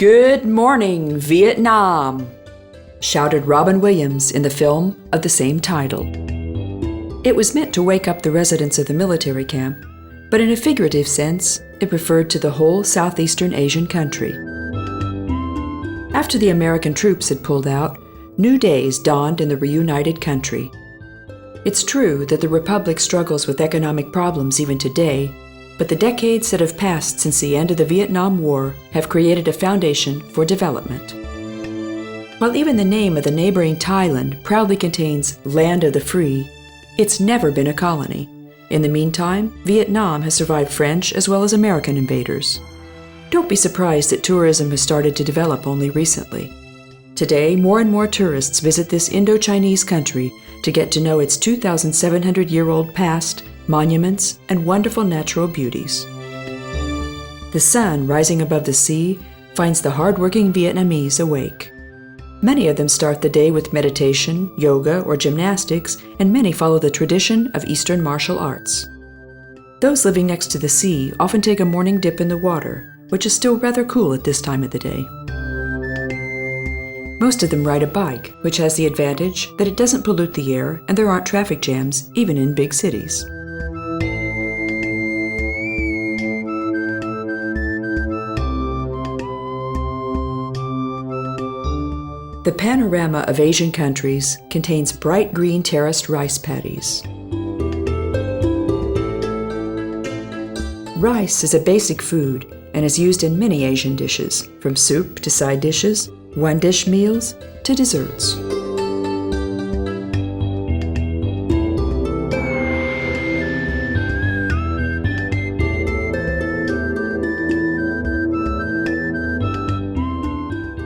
"Good morning, Vietnam!" shouted Robin Williams in the film of the same title. It was meant to wake up the residents of the military camp, but in a figurative sense, it referred to the whole Southeastern Asian country. After the American troops had pulled out, new days dawned in the reunited country. It's true that the Republic struggles with economic problems even today, but the decades that have passed since the end of the Vietnam War have created a foundation for development. While even the name of the neighboring Thailand proudly contains Land of the Free, it's never been a colony. In the meantime, Vietnam has survived French as well as American invaders. Don't be surprised that tourism has started to develop only recently. Today, more and more tourists visit this Indo-Chinese country to get to know its 2,700-year-old past, monuments, and wonderful natural beauties. The sun rising above the sea finds the hard-working Vietnamese awake. Many of them start the day with meditation, yoga, or gymnastics, and many follow the tradition of Eastern martial arts. Those living next to the sea often take a morning dip in the water, which is still rather cool at this time of the day. Most of them ride a bike, which has the advantage that it doesn't pollute the air and there aren't traffic jams, even in big cities. The panorama of Asian countries contains bright green terraced rice paddies. Rice is a basic food and is used in many Asian dishes, from soup to side dishes, one-dish meals to desserts.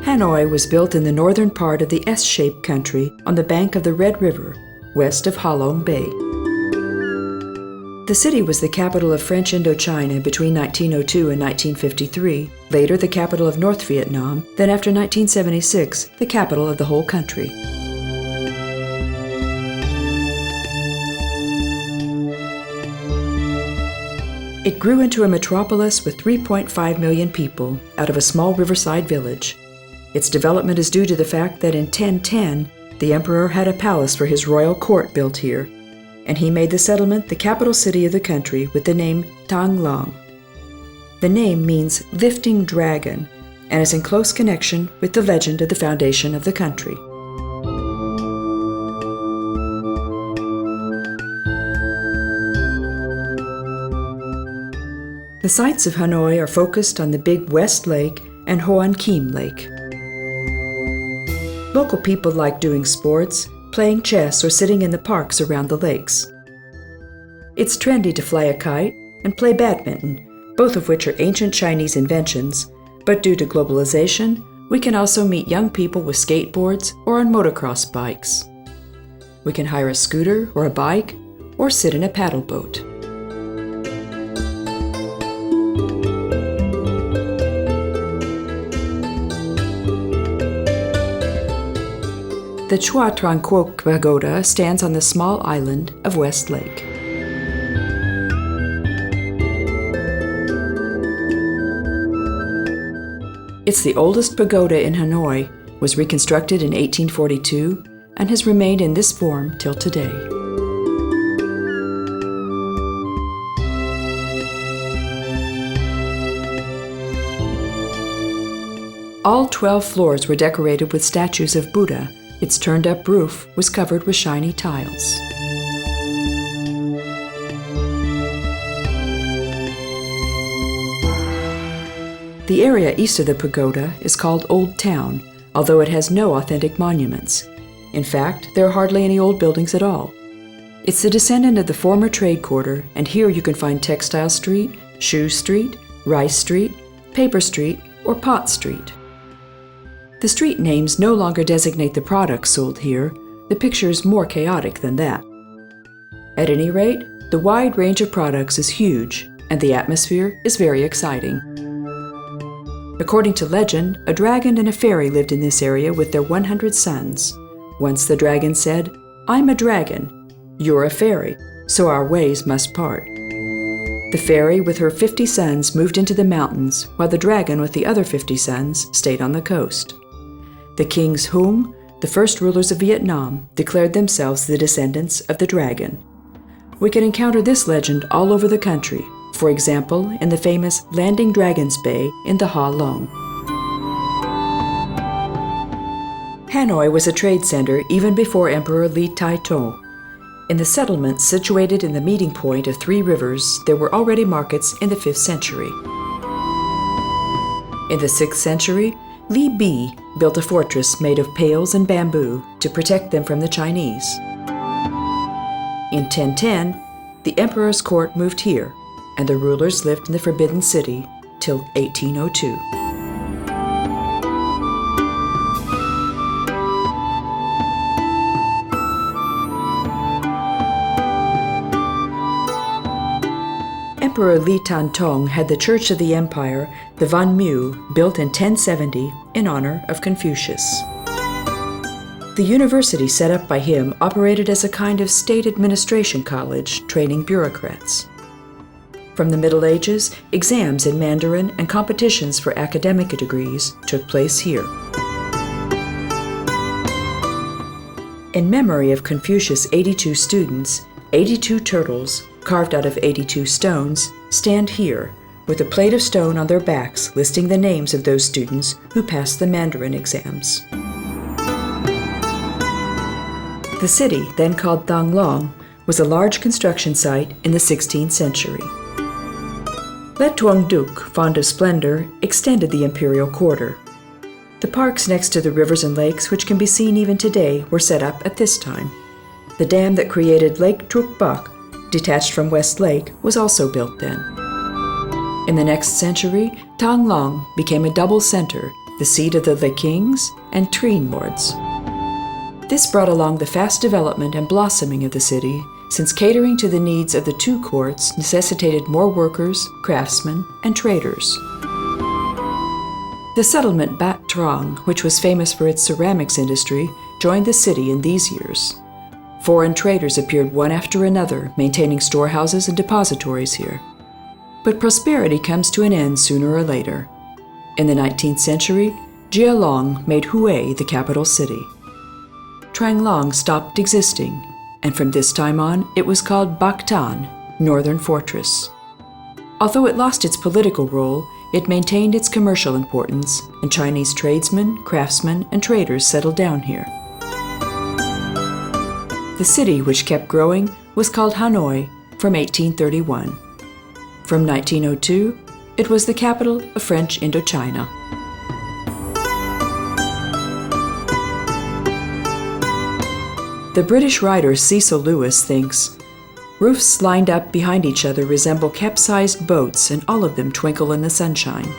Hanoi was built in the northern part of the S-shaped country on the bank of the Red River, west of Halong Bay. The city was the capital of French Indochina between 1902 and 1953, later the capital of North Vietnam, then after 1976, the capital of the whole country. It grew into a metropolis with 3.5 million people out of a small riverside village. Its development is due to the fact that in 1010, the emperor had a palace for his royal court built here, and he made the settlement the capital city of the country with the name Thang Long. The name means lifting dragon and is in close connection with the legend of the foundation of the country. The sights of Hanoi are focused on the Big West Lake and Hoan Kiem Lake. Local people like doing sports, playing chess, or sitting in the parks around the lakes. It's trendy to fly a kite and play badminton, both of which are ancient Chinese inventions, but due to globalization, we can also meet young people with skateboards or on motocross bikes. We can hire a scooter or a bike, or sit in a paddle boat. The Chua Truong Quoc Pagoda stands on the small island of West Lake. It's the oldest pagoda in Hanoi, was reconstructed in 1842, and has remained in this form till today. All 12 floors were decorated with statues of Buddha. Its turned-up roof was covered with shiny tiles. The area east of the pagoda is called Old Town, although it has no authentic monuments. In fact, there are hardly any old buildings at all. It's the descendant of the former trade quarter, and here you can find Textile Street, Shoe Street, Rice Street, Paper Street, or Pot Street. The street names no longer designate the products sold here. The picture is more chaotic than that. At any rate, the wide range of products is huge, and the atmosphere is very exciting. According to legend, a dragon and a fairy lived in this area with their 100 sons. Once the dragon said, "I'm a dragon, you're a fairy, so our ways must part." The fairy with her 50 sons moved into the mountains, while the dragon with the other 50 sons stayed on the coast. The kings Hung, the first rulers of Vietnam, declared themselves the descendants of the dragon. We can encounter this legend all over the country, for example, in the famous Landing Dragon's Bay in the Ha Long. Hanoi was a trade center even before Emperor My Tho. In the settlements situated in the meeting point of 3 rivers, there were already markets in the 5th century. In the 6th century, Li Bi built a fortress made of pails and bamboo to protect them from the Chinese. In 1010, the emperor's court moved here, and the rulers lived in the Forbidden City till 1802. Emperor Li Tantong had the Church of the Empire, the Van Mu, built in 1070 in honor of Confucius. The university set up by him operated as a kind of state administration college training bureaucrats. From the Middle Ages, exams in Mandarin and competitions for academic degrees took place here. In memory of Confucius' 82 students, 82 turtles, carved out of 82 stones, stand here, with a plate of stone on their backs listing the names of those students who passed the Mandarin exams. The city, then called Thang Long, was a large construction site in the 16th century. Le Tuong Duc, fond of splendor, extended the imperial quarter. The parks next to the rivers and lakes, which can be seen even today, were set up at this time. The dam that created Lake Truc Bac, detached from West Lake, was also built then. In the next century, Thang Long became a double center, the seat of the Le Kings and Trien lords. This brought along the fast development and blossoming of the city, since catering to the needs of the 2 courts necessitated more workers, craftsmen, and traders. The settlement Bat Trong, which was famous for its ceramics industry, joined the city in these years. Foreign traders appeared one after another, maintaining storehouses and depositories here. But prosperity comes to an end sooner or later. In the 19th century, Jia Long made Hue the capital city. Trang Long stopped existing, and from this time on, it was called Bac Tan, Northern Fortress. Although it lost its political role, it maintained its commercial importance, and Chinese tradesmen, craftsmen, and traders settled down here. The city, which kept growing, was called Hanoi from 1831. From 1902, it was the capital of French Indochina. The British writer Cecil Lewis thinks, "Roofs lined up behind each other resemble capsized boats, and all of them twinkle in the sunshine."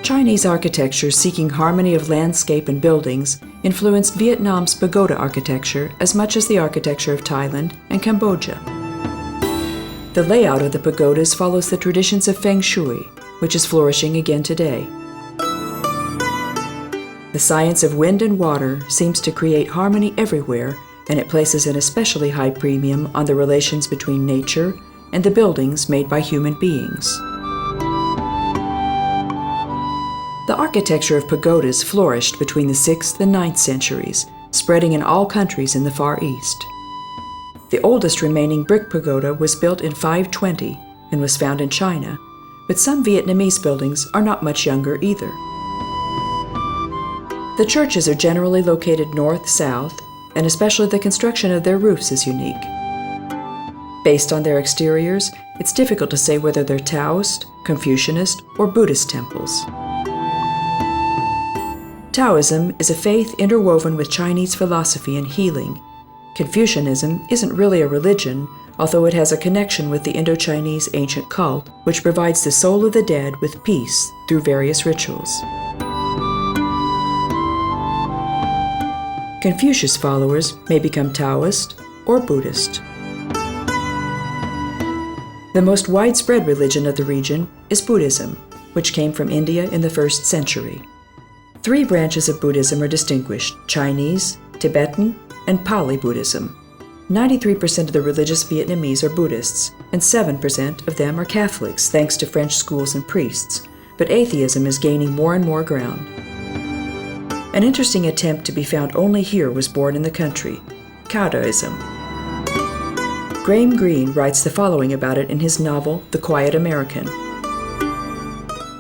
Chinese architecture seeking harmony of landscape and buildings influenced Vietnam's pagoda architecture as much as the architecture of Thailand and Cambodia. The layout of the pagodas follows the traditions of Feng Shui, which is flourishing again today. The science of wind and water seems to create harmony everywhere, and it places an especially high premium on the relations between nature and the buildings made by human beings. The architecture of pagodas flourished between the 6th and 9th centuries, spreading in all countries in the Far East. The oldest remaining brick pagoda was built in 520 and was found in China, but some Vietnamese buildings are not much younger either. The churches are generally located north-south, and especially the construction of their roofs is unique. Based on their exteriors, it's difficult to say whether they're Taoist, Confucianist, or Buddhist temples. Taoism is a faith interwoven with Chinese philosophy and healing. Confucianism isn't really a religion, although it has a connection with the Indo-Chinese ancient cult, which provides the soul of the dead with peace through various rituals. Confucius followers may become Taoist or Buddhist. The most widespread religion of the region is Buddhism, which came from India in the 1st century. 3 branches of Buddhism are distinguished: Chinese, Tibetan, and Pali Buddhism. 93% of the religious Vietnamese are Buddhists, and 7% of them are Catholics thanks to French schools and priests, but atheism is gaining more and more ground. An interesting attempt to be found only here was born in the country, pagodaism. Graham Greene writes the following about it in his novel, The Quiet American.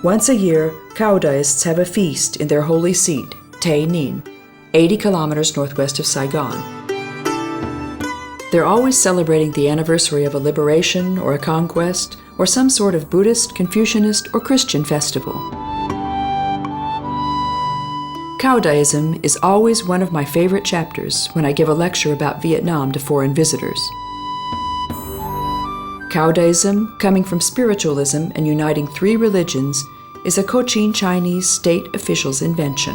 Once a year, pagodaists have a feast in their holy seat, Tay Ninh, 80 kilometers northwest of Saigon. They're always celebrating the anniversary of a liberation or a conquest or some sort of Buddhist, Confucianist, or Christian festival. Pagodaism is always one of my favorite chapters when I give a lecture about Vietnam to foreign visitors. Pagodaism, coming from spiritualism and uniting 3 religions, is a Cochin Chinese state official's invention.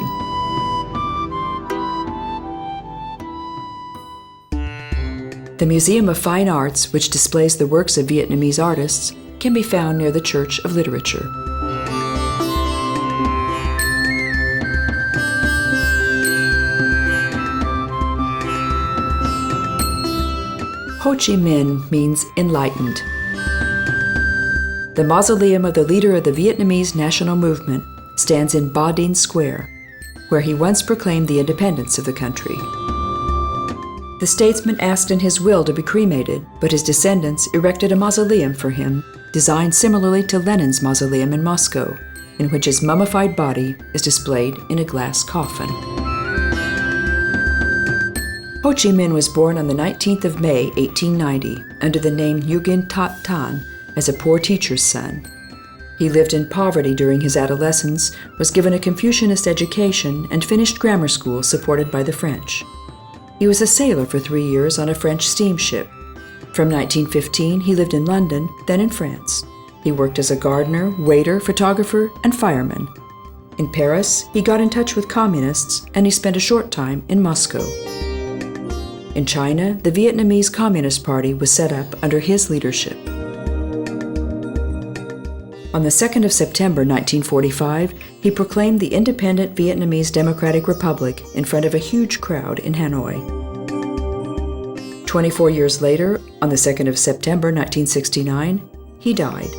The Museum of Fine Arts, which displays the works of Vietnamese artists, can be found near the Church of Literature. Ho Shi Minh means enlightened. The mausoleum of the leader of the Vietnamese national movement stands in Ba Dinh Square, where he once proclaimed the independence of the country. The statesman asked in his will to be cremated, but his descendants erected a mausoleum for him, designed similarly to Lenin's mausoleum in Moscow, in which his mummified body is displayed in a glass coffin. Ho Chi Minh was born on the 19th of May, 1890, under the name Nguyen Tat Tan, as a poor teacher's son. He lived in poverty during his adolescence, was given a Confucianist education, and finished grammar school supported by the French. He was a sailor for 3 years on a French steamship. From 1915, he lived in London, then in France. He worked as a gardener, waiter, photographer, and fireman. In Paris, he got in touch with communists, and he spent a short time in Moscow. In China, the Vietnamese Communist Party was set up under his leadership. On the 2nd of September 1945, he proclaimed the independent Vietnamese Democratic Republic in front of a huge crowd in Hanoi. 24 years later, on the 2nd of September 1969, he died.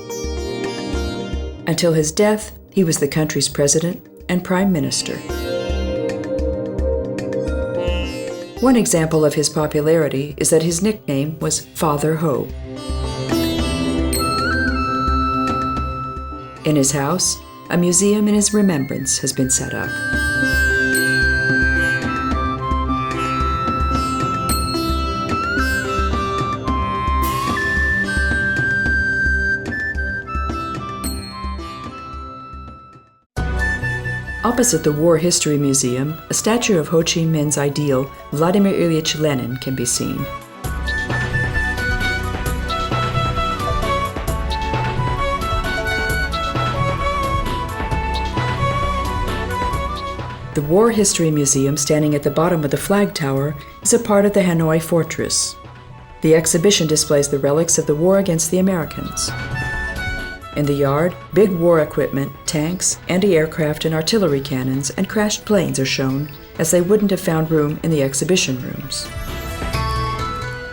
Until his death, he was the country's president and prime minister. One example of his popularity is that his nickname was Father Ho. In his house, a museum in his remembrance has been set up. Opposite the War History Museum, a statue of Ho Chi Minh's ideal, Vladimir Ilyich Lenin, can be seen. The War History Museum, standing at the bottom of the flag tower, is a part of the Hanoi Fortress. The exhibition displays the relics of the war against the Americans. In the yard, big war equipment, tanks, anti-aircraft and artillery cannons, and crashed planes are shown, as they wouldn't have found room in the exhibition rooms.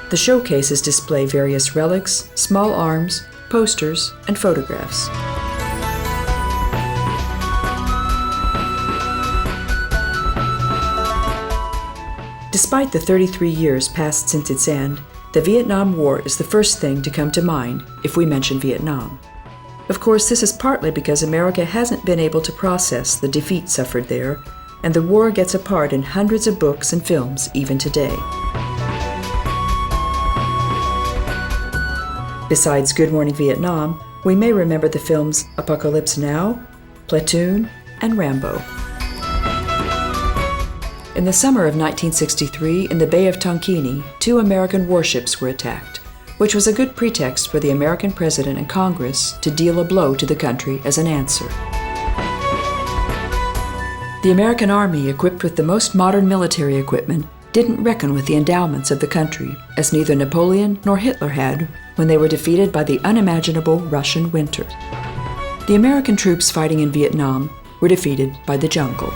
The showcases display various relics, small arms, posters, and photographs. Despite the 33 years passed since its end, the Vietnam War is the first thing to come to mind if we mention Vietnam. Of course, this is partly because America hasn't been able to process the defeat suffered there, and the war gets a part in hundreds of books and films even today. Besides Good Morning Vietnam, we may remember the films Apocalypse Now, Platoon, and Rambo. In the summer of 1963, in the Bay of Tonquini, 2 American warships were attacked, which was a good pretext for the American president and Congress to deal a blow to the country as an answer. The American Army, equipped with the most modern military equipment, didn't reckon with the endowments of the country, as neither Napoleon nor Hitler had when they were defeated by the unimaginable Russian winter. The American troops fighting in Vietnam were defeated by the jungle.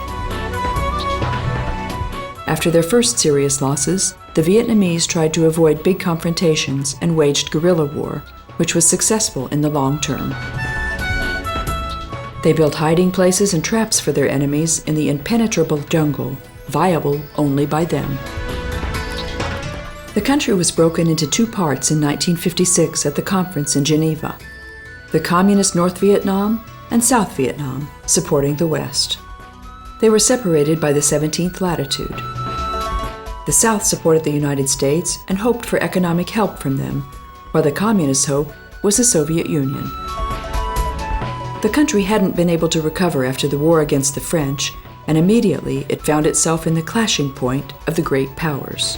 After their first serious losses, the the Vietnamese tried to avoid big confrontations and waged guerrilla war, which was successful in the long term. They built hiding places and traps for their enemies in the impenetrable jungle, viable only by them. The country was broken into two parts in 1956 at the conference in Geneva: the Communist North Vietnam and South Vietnam, supporting the West. They were separated by the 17th latitude. The South supported the United States and hoped for economic help from them, while the Communists' hope was the Soviet Union. The country hadn't been able to recover after the war against the French, and immediately it found itself in the clashing point of the great powers.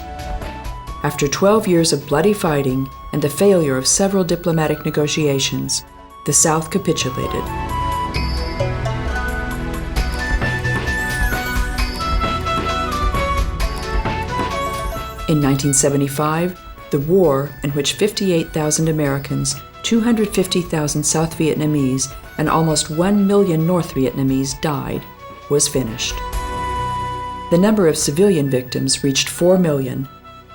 After 12 years of bloody fighting and the failure of several diplomatic negotiations, the South capitulated. In 1975, the war, in which 58,000 Americans, 250,000 South Vietnamese, and almost 1 million North Vietnamese died, was finished. The number of civilian victims reached 4 million.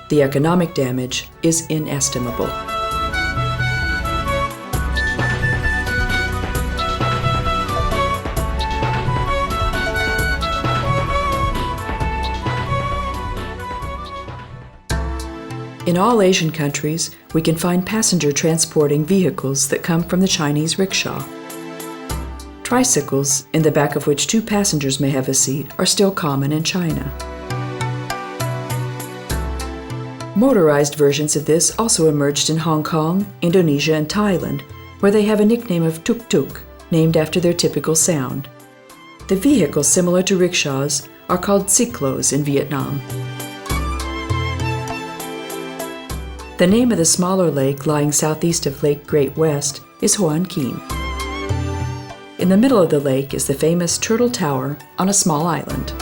The economic damage is inestimable. In all Asian countries, we can find passenger transporting vehicles that come from the Chinese rickshaw. Tricycles, in the back of which two passengers may have a seat, are still common in China. Motorized versions of this also emerged in Hong Kong, Indonesia, and Thailand, where they have a nickname of tuk-tuk, named after their typical sound. The vehicles similar to rickshaws are called cyclos in Vietnam. The name of the smaller lake lying southeast of Lake Great West is Hoan Kiem. In the middle of the lake is the famous Turtle Tower on a small island.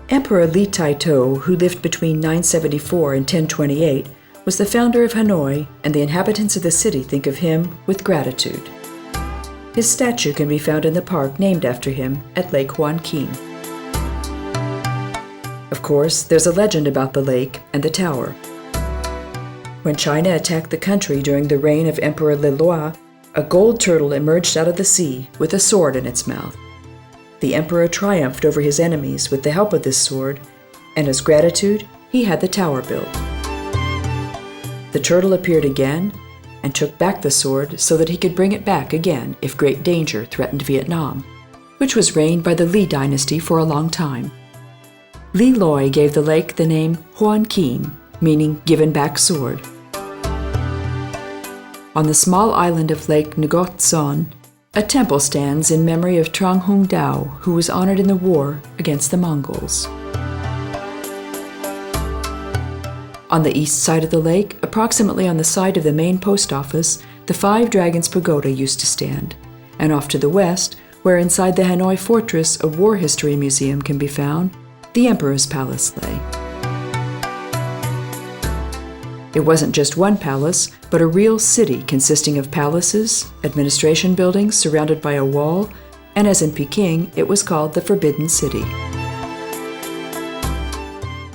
Emperor Li Tai-to, who lived between 974 and 1028, was the founder of Hanoi, and the inhabitants of the city think of him with gratitude. His statue can be found in the park named after him at Lake Hoan Kiem. Of course, there's a legend about the lake and the tower. When China attacked the country during the reign of Emperor Le Loi, a gold turtle emerged out of the sea with a sword in its mouth. The emperor triumphed over his enemies with the help of this sword, and as gratitude, he had the tower built. The turtle appeared again and took back the sword so that he could bring it back again if great danger threatened Vietnam, which was reigned by the Li dynasty for a long time. Li Loi gave the lake the name Hoan Kiem, meaning given back sword. On the small island of Lake Ngoc Son, a temple stands in memory of Trong Hung Dao, who was honored in the war against the Mongols. On the east side of the lake, approximately on the side of the main post office, the Five Dragons Pagoda used to stand, and off to the west, where inside the Hanoi Fortress a war history museum can be found, the Emperor's Palace lay. It wasn't just one palace, but a real city consisting of palaces, administration buildings surrounded by a wall, and as in Peking, it was called the Forbidden City.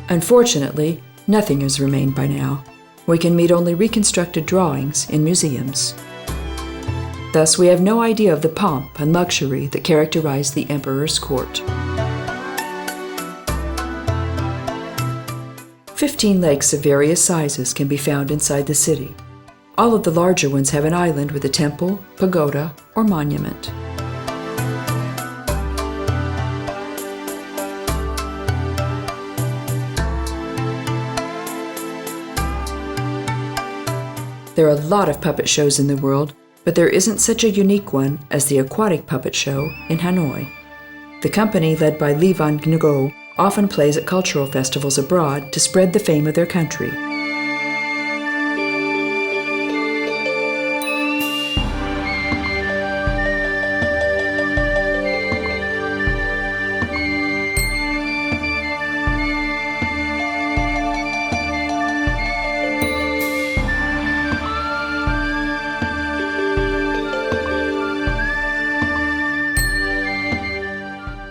Unfortunately, nothing has remained by now. We can meet only reconstructed drawings in museums. Thus, we have no idea of the pomp and luxury that characterized the emperor's court. 15 lakes of various sizes can be found inside the city. All of the larger ones have an island with a temple, pagoda, or monument. There are a lot of puppet shows in the world, but there isn't such a unique one as the Aquatic Puppet Show in Hanoi. The company, led by Li Van Ngo, often plays at cultural festivals abroad to spread the fame of their country.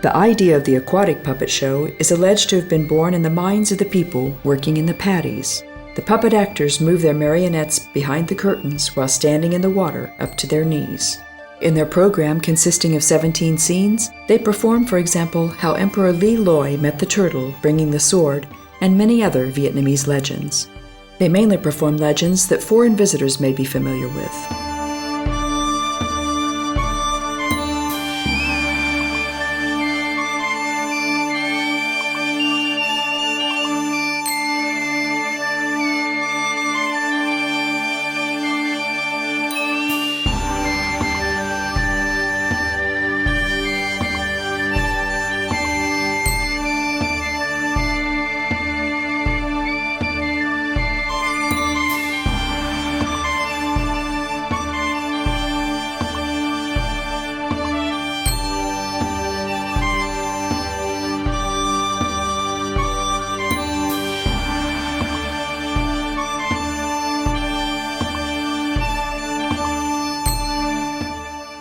The idea of the aquatic puppet show is alleged to have been born in the minds of the people working in the paddies. The puppet actors move their marionettes behind the curtains while standing in the water up to their knees. In their program, consisting of 17 scenes, they perform, for example, how Emperor Le Loi met the turtle bringing the sword, and many other Vietnamese legends. They mainly perform legends that foreign visitors may be familiar with.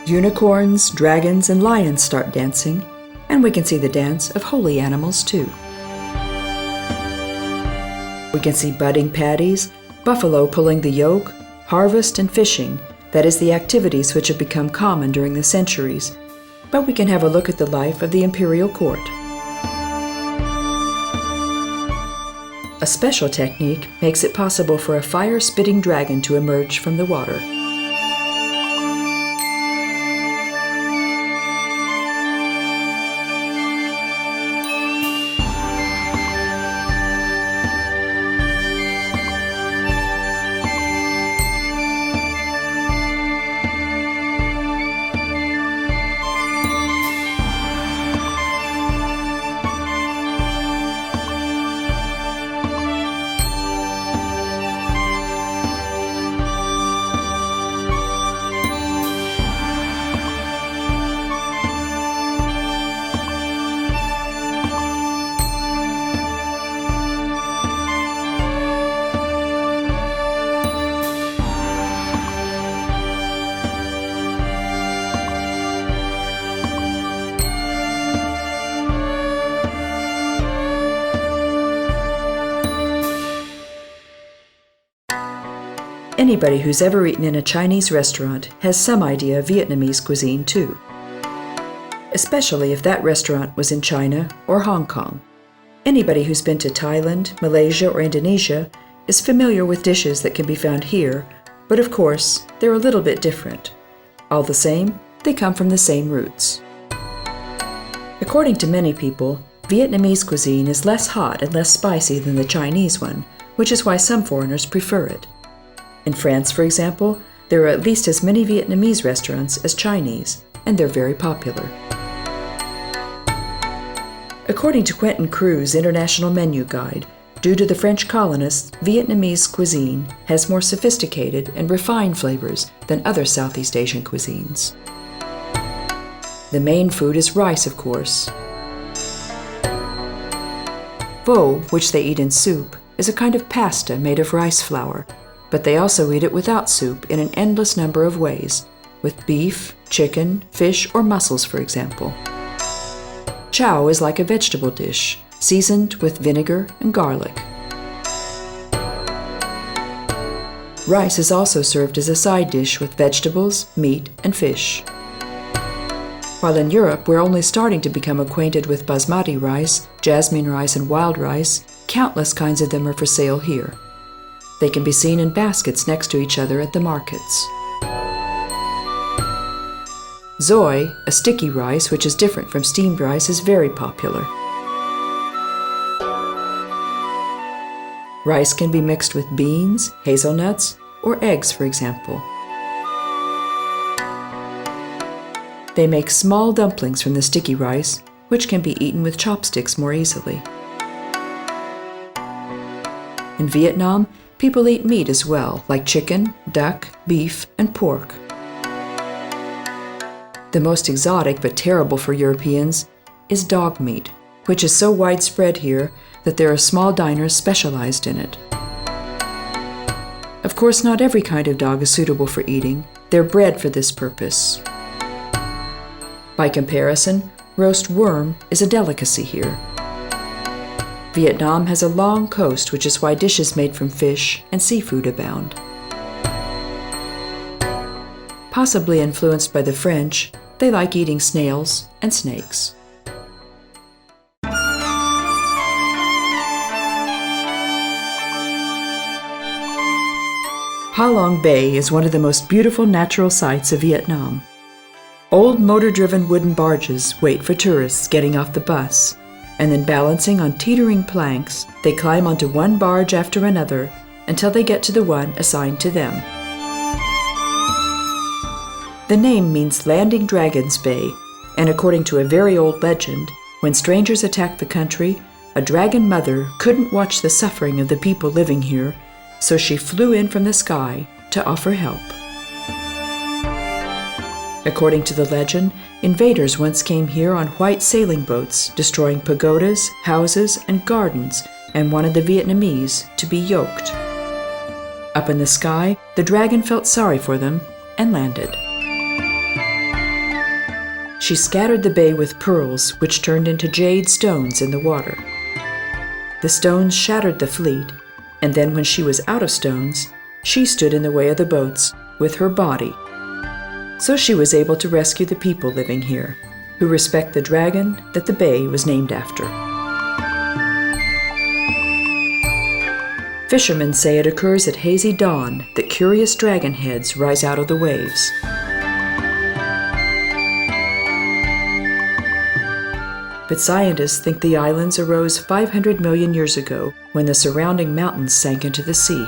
Unicorns, dragons, and lions start dancing, and we can see the dance of holy animals too. We can see budding paddies, buffalo pulling the yoke, harvest, and fishing, that is, the activities which have become common during the centuries. But we can have a look at the life of the imperial court. A special technique makes it possible for a fire-spitting dragon to emerge from the water. Anybody who's ever eaten in a Chinese restaurant has some idea of Vietnamese cuisine too, especially if that restaurant was in China or Hong Kong. Anybody who's been to Thailand, Malaysia, or Indonesia is familiar with dishes that can be found here, but of course, they're a little bit different. All the same, they come from the same roots. According to many people, Vietnamese cuisine is less hot and less spicy than the Chinese one, which is why some foreigners prefer it. In France, for example, there are at least as many Vietnamese restaurants as Chinese, and they're very popular. According to Quentin Cru's International Menu Guide, due to the French colonists, Vietnamese cuisine has more sophisticated and refined flavors than other Southeast Asian cuisines. The main food is rice, of course. Pho, which they eat in soup, is a kind of pasta made of rice flour, but they also eat it without soup in an endless number of ways, with beef, chicken, fish, or mussels, for example. Chow is like a vegetable dish, seasoned with vinegar and garlic. Rice is also served as a side dish with vegetables, meat, and fish. While in Europe we're only starting to become acquainted with basmati rice, jasmine rice, and wild rice, countless kinds of them are for sale here. They can be seen in baskets next to each other at the markets. Xoi, a sticky rice which is different from steamed rice, is very popular. Rice can be mixed with beans, hazelnuts, or eggs, for example. They make small dumplings from the sticky rice, which can be eaten with chopsticks more easily. In Vietnam, people eat meat as well, like chicken, duck, beef, and pork. The most exotic but terrible for Europeans is dog meat, which is so widespread here that there are small diners specialized in it. Of course, not every kind of dog is suitable for eating. They're bred for this purpose. By comparison, Roast worm is a delicacy here. Vietnam has a long coast, which is why dishes made from fish and seafood abound. Possibly influenced by the French, they like eating snails and snakes. Ha Long Bay is one of the most beautiful natural sights of Vietnam. Old motor-driven wooden barges wait for tourists getting off the bus, and then balancing on teetering planks, they climb onto one barge after another until they get to the one assigned to them. The name means Landing Dragon's Bay, and according to a very old legend, when strangers attacked the country, a dragon mother couldn't watch the suffering of the people living here, so she flew in from the sky to offer help. According to the legend, invaders once came here on white sailing boats, destroying pagodas, houses, and gardens, and wanted the Vietnamese to be yoked. Up in the sky, the dragon felt sorry for them and landed. She scattered the bay with pearls, which turned into jade stones in the water. The stones shattered the fleet, and then when she was out of stones, she stood in the way of the boats with her body. So she was able to rescue the people living here, who respect the dragon that the bay was named after. Fishermen say it occurs at hazy dawn that curious dragon heads rise out of the waves. But scientists think the islands arose 500 million years ago when the surrounding mountains sank into the sea.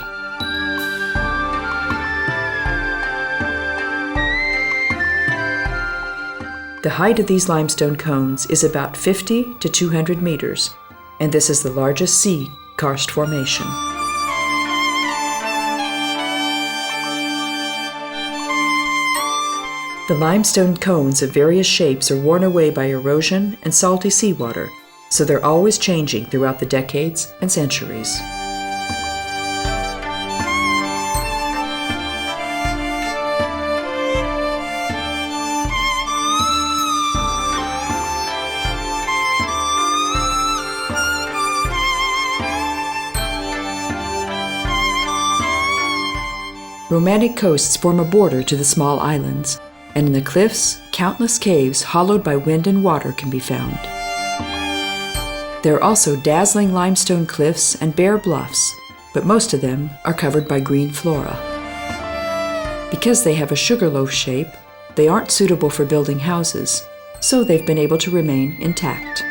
The height of these limestone cones is about 50 to 200 meters, and this is the largest sea karst formation. The limestone cones of various shapes are worn away by erosion and salty seawater, so they're always changing throughout the decades and centuries. Romantic coasts form a border to the small islands, and in the cliffs, countless caves hollowed by wind and water can be found. There are also dazzling limestone cliffs and bare bluffs, but most of them are covered by green flora. Because they have a sugarloaf shape, they aren't suitable for building houses, so they've been able to remain intact.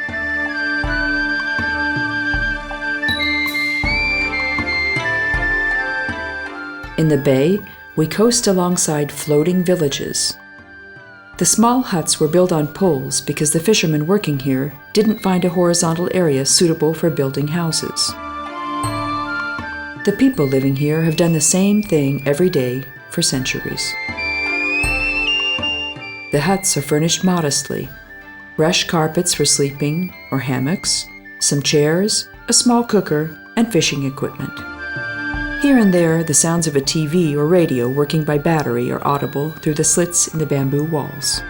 In the bay, we coast alongside floating villages. The small huts were built on poles because the fishermen working here didn't find a horizontal area suitable for building houses. The people living here have done the same thing every day for centuries. The huts are furnished modestly: rush carpets for sleeping or hammocks, some chairs, a small cooker, and fishing equipment. Here and there, the sounds of a TV or radio working by battery are audible through the slits in the bamboo walls.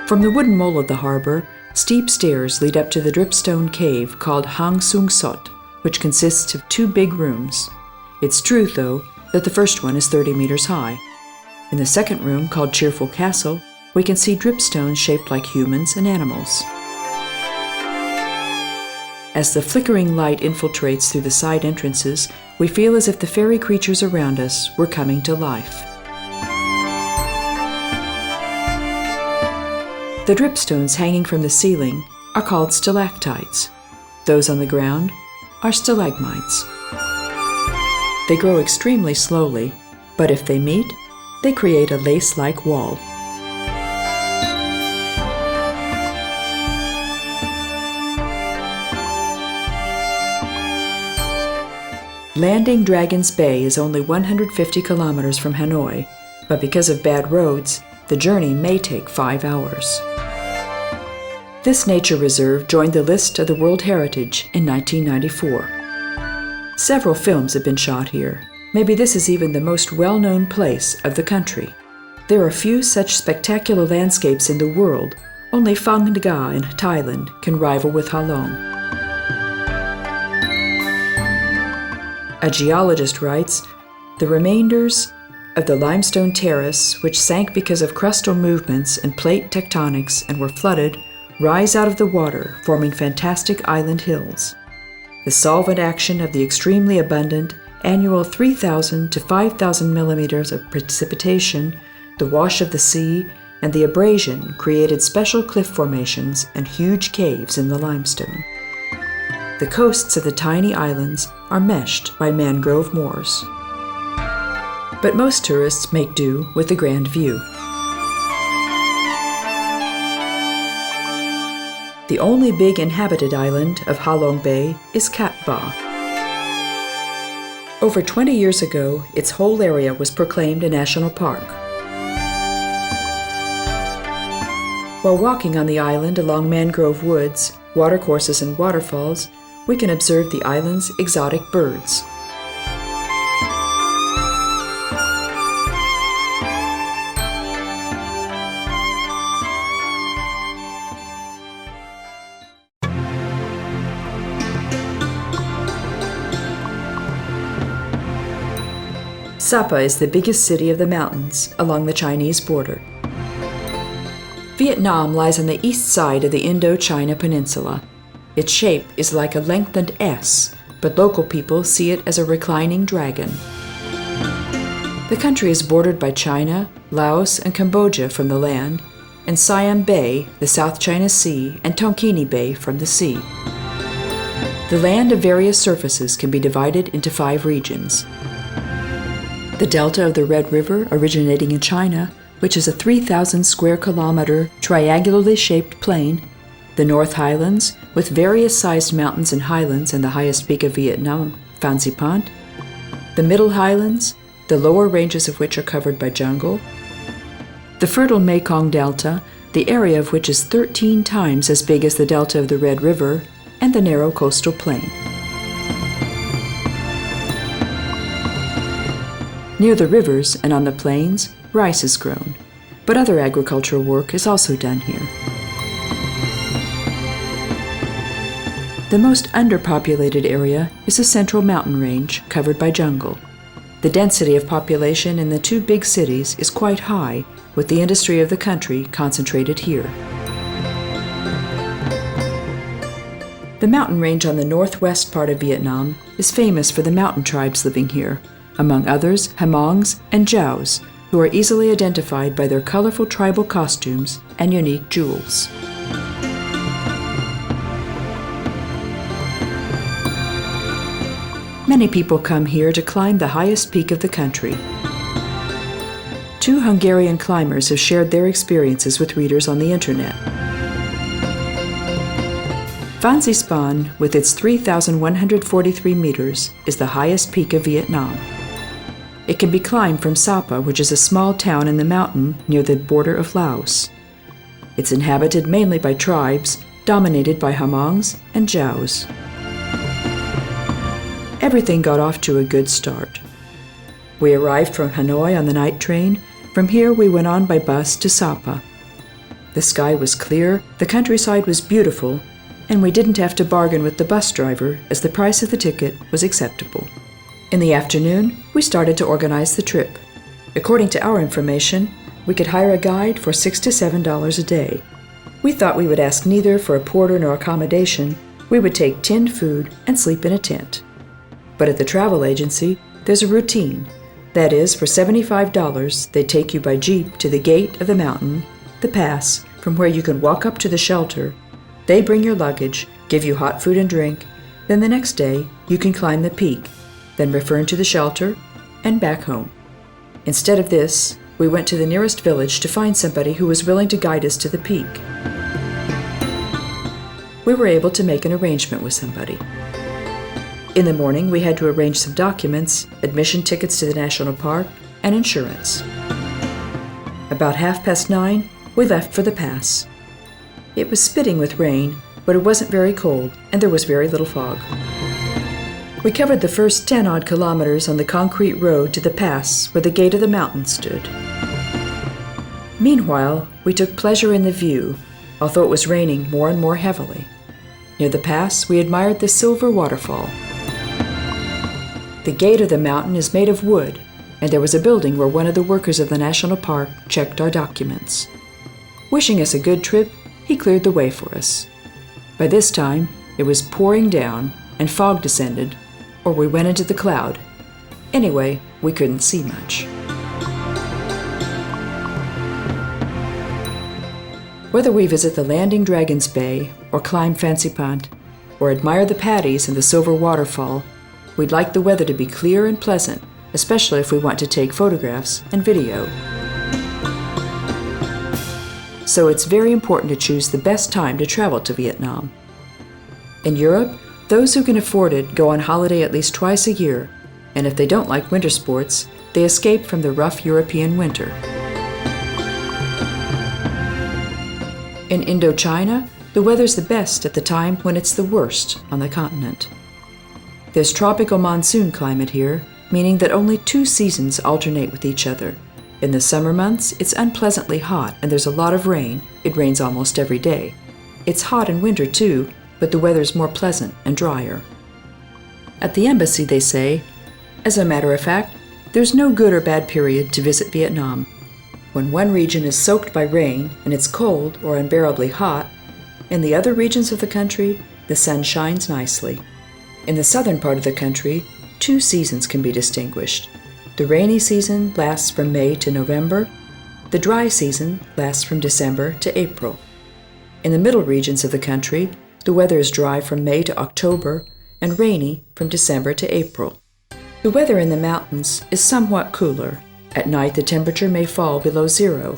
From the wooden mole of the harbor, steep stairs lead up to the dripstone cave called Hang Sung Sot, which consists of 2 big rooms. It's true, though, that the first one is 30 meters high. In the second room, called Cheerful Castle, we can see dripstones shaped like humans and animals. As the flickering light infiltrates through the side entrances, we feel as if the fairy creatures around us were coming to life. The dripstones hanging from the ceiling are called stalactites. Those on the ground are stalagmites. They grow extremely slowly, but if they meet, they create a lace-like wall. Landing Dragon's Bay is only 150 kilometers from Hanoi, but because of bad roads, the journey may take 5 hours. This nature reserve joined the list of the World Heritage in 1994. Several films have been shot here. Maybe this is even the most well-known place of the country. There are few such spectacular landscapes in the world, Only Phang Nga in Thailand can rival with Ha Long. A geologist writes, the remainders of the limestone terrace, which sank because of crustal movements and plate tectonics and were flooded, rise out of the water, forming fantastic island hills. The solvent action of the extremely abundant annual 3,000 to 5,000 millimeters of precipitation, the wash of the sea, and the abrasion created special cliff formations and huge caves in the limestone. The coasts of the tiny islands are meshed by mangrove moors. But most tourists make do with the grand view. The only big inhabited island of Ha Long Bay is Cat Ba. Over 20 years ago, its whole area was proclaimed a national park. While walking on the island along mangrove woods, watercourses, and waterfalls, we can observe the island's exotic birds. Sapa is the biggest city of the mountains along the Chinese border. Vietnam lies on the east side of the Indochina Peninsula. Its shape is like a lengthened S, but local people see it as a reclining dragon. The country is bordered by China, Laos, and Cambodia from the land, and Siam Bay, the South China Sea, and Tonkin Bay from the sea. The land of various surfaces can be divided into 5 regions. The delta of the Red River, originating in China, which is a 3,000 square kilometer triangularly shaped plain, the North Highlands, with various sized mountains and highlands and the highest peak of Vietnam, Phan Xipant, the Middle Highlands, the lower ranges of which are covered by jungle, the fertile Mekong Delta, the area of which is 13 times as big as the delta of the Red River, and the narrow coastal plain. Near the rivers and on the plains, rice is grown, but other agricultural work is also done here. The most underpopulated area is the Central Mountain Range, covered by jungle. The density of population in the 2 big cities is quite high, with the industry of the country concentrated here. The mountain range on the northwest part of Vietnam is famous for the mountain tribes living here, among others Hmongs and Djaos, who are easily identified by their colorful tribal costumes and unique jewels. Many people come here to climb the highest peak of the country. 2 Hungarian climbers have shared their experiences with readers on the internet. Phan Xipant, with its 3,143 meters, is the highest peak of Vietnam. It can be climbed from Sapa, which is a small town in the mountain near the border of Laos. It's inhabited mainly by tribes dominated by Hmongs and Djaos. Everything got off to a good start. We arrived from Hanoi on the night train. From here we went on by bus to Sapa. The sky was clear, the countryside was beautiful, and we didn't have to bargain with the bus driver as the price of the ticket was acceptable. In the afternoon, we started to organize the trip. According to our information, we could hire a guide for $6 to $7 a day. We thought we would ask neither for a porter nor accommodation. We would take tinned food and sleep in a tent. But at the travel agency, there's a routine. That is, for $75, they take you by jeep to the gate of the mountain, the pass, from where you can walk up to the shelter. They bring your luggage, give you hot food and drink. Then the next day, you can climb the peak, then return to the shelter, and back home. Instead of this, we went to the nearest village to find somebody who was willing to guide us to the peak. We were able to make an arrangement with somebody. In the morning, we had to arrange some documents, admission tickets to the national park, and insurance. About 9:30, we left for the pass. It was spitting with rain, but it wasn't very cold, and there was very little fog. We covered the first 10-odd kilometers on the concrete road to the pass where the gate of the mountain stood. Meanwhile, we took pleasure in the view, although it was raining more and more heavily. Near the pass, we admired the Silver Waterfall. The gate of the mountain is made of wood, and there was a building where one of the workers of the national park checked our documents. Wishing us a good trip, he cleared the way for us. By this time, it was pouring down and fog descended, or we went into the cloud. Anyway, we couldn't see much. Whether we visit the Landing Dragon's Bay, or climb Fancy Pant, or admire the paddies and the Silver Waterfall, we'd like the weather to be clear and pleasant, especially if we want to take photographs and video. So it's very important to choose the best time to travel to Vietnam. In Europe, those who can afford it go on holiday at least twice a year, and if they don't like winter sports, they escape from the rough European winter. In Indochina, the weather's the best at the time when it's the worst on the continent. There's tropical monsoon climate here, meaning that only 2 seasons alternate with each other. In the summer months, it's unpleasantly hot and there's a lot of rain. It rains almost every day. It's hot in winter too, but the weather's more pleasant and drier. At the embassy, they say, as a matter of fact, there's no good or bad period to visit Vietnam. When one region is soaked by rain and it's cold or unbearably hot, in the other regions of the country, the sun shines nicely. In the southern part of the country, 2 seasons can be distinguished. The rainy season lasts from May to November. The dry season lasts from December to April. In the middle regions of the country, the weather is dry from May to October and rainy from December to April. The weather in the mountains is somewhat cooler. At night, the temperature may fall below 0.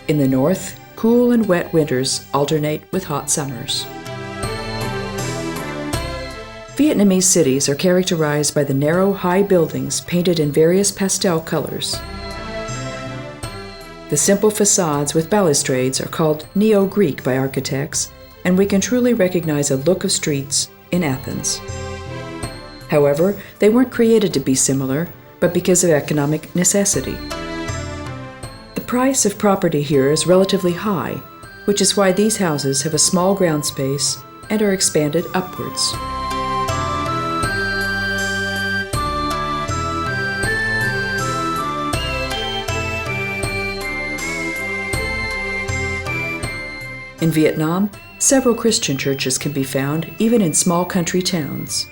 In the north, cool and wet winters alternate with hot summers. Vietnamese cities are characterized by the narrow, high buildings painted in various pastel colors. The simple facades with balustrades are called Neo-Greek by architects, and we can truly recognize a look of streets in Athens. However, they weren't created to be similar, but because of economic necessity. The price of property here is relatively high, which is why these houses have a small ground space and are expanded upwards. In Vietnam, several Christian churches can be found even in small country towns.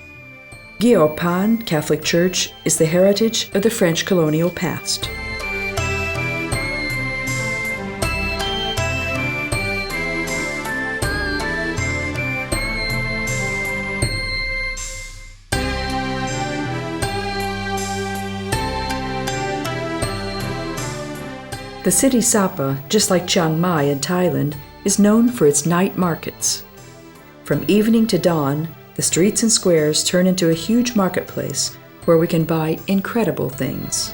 Gio Pan Catholic Church is the heritage of the French colonial past. The city Sapa, just like Chiang Mai in Thailand, is known for its night markets. From evening to dawn, the streets and squares turn into a huge marketplace where we can buy incredible things.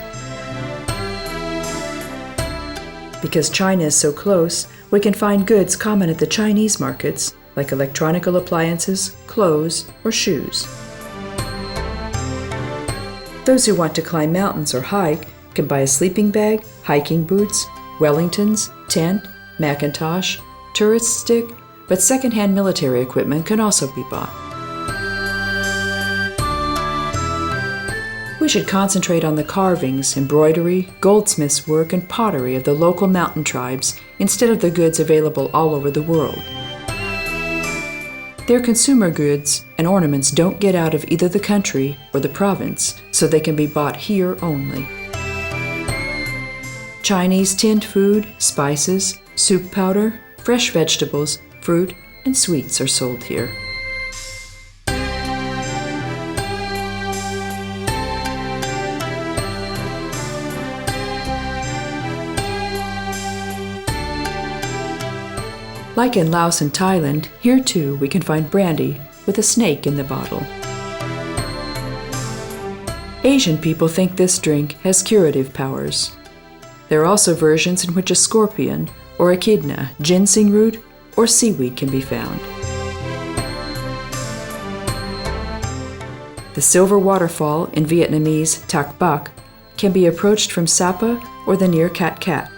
Because China is so close, we can find goods common at the Chinese markets, like electronical appliances, clothes, or shoes. Those who want to climb mountains or hike can buy a sleeping bag, hiking boots, Wellingtons, tent, Macintosh, tourist stick, but second-hand military equipment can also be bought. We should concentrate on the carvings, embroidery, goldsmiths' work, and pottery of the local mountain tribes instead of the goods available all over the world. Their consumer goods and ornaments don't get out of either the country or the province, so they can be bought here only. Chinese tinned food, spices, soup powder, fresh vegetables, fruit, and sweets are sold here. Like in Laos and Thailand, here too we can find brandy with a snake in the bottle. Asian people think this drink has curative powers. There are also versions in which a scorpion or echidna, ginseng root, or seaweed can be found. The Silver Waterfall, in Vietnamese Tac Bac, can be approached from Sapa or the near Cat Cat.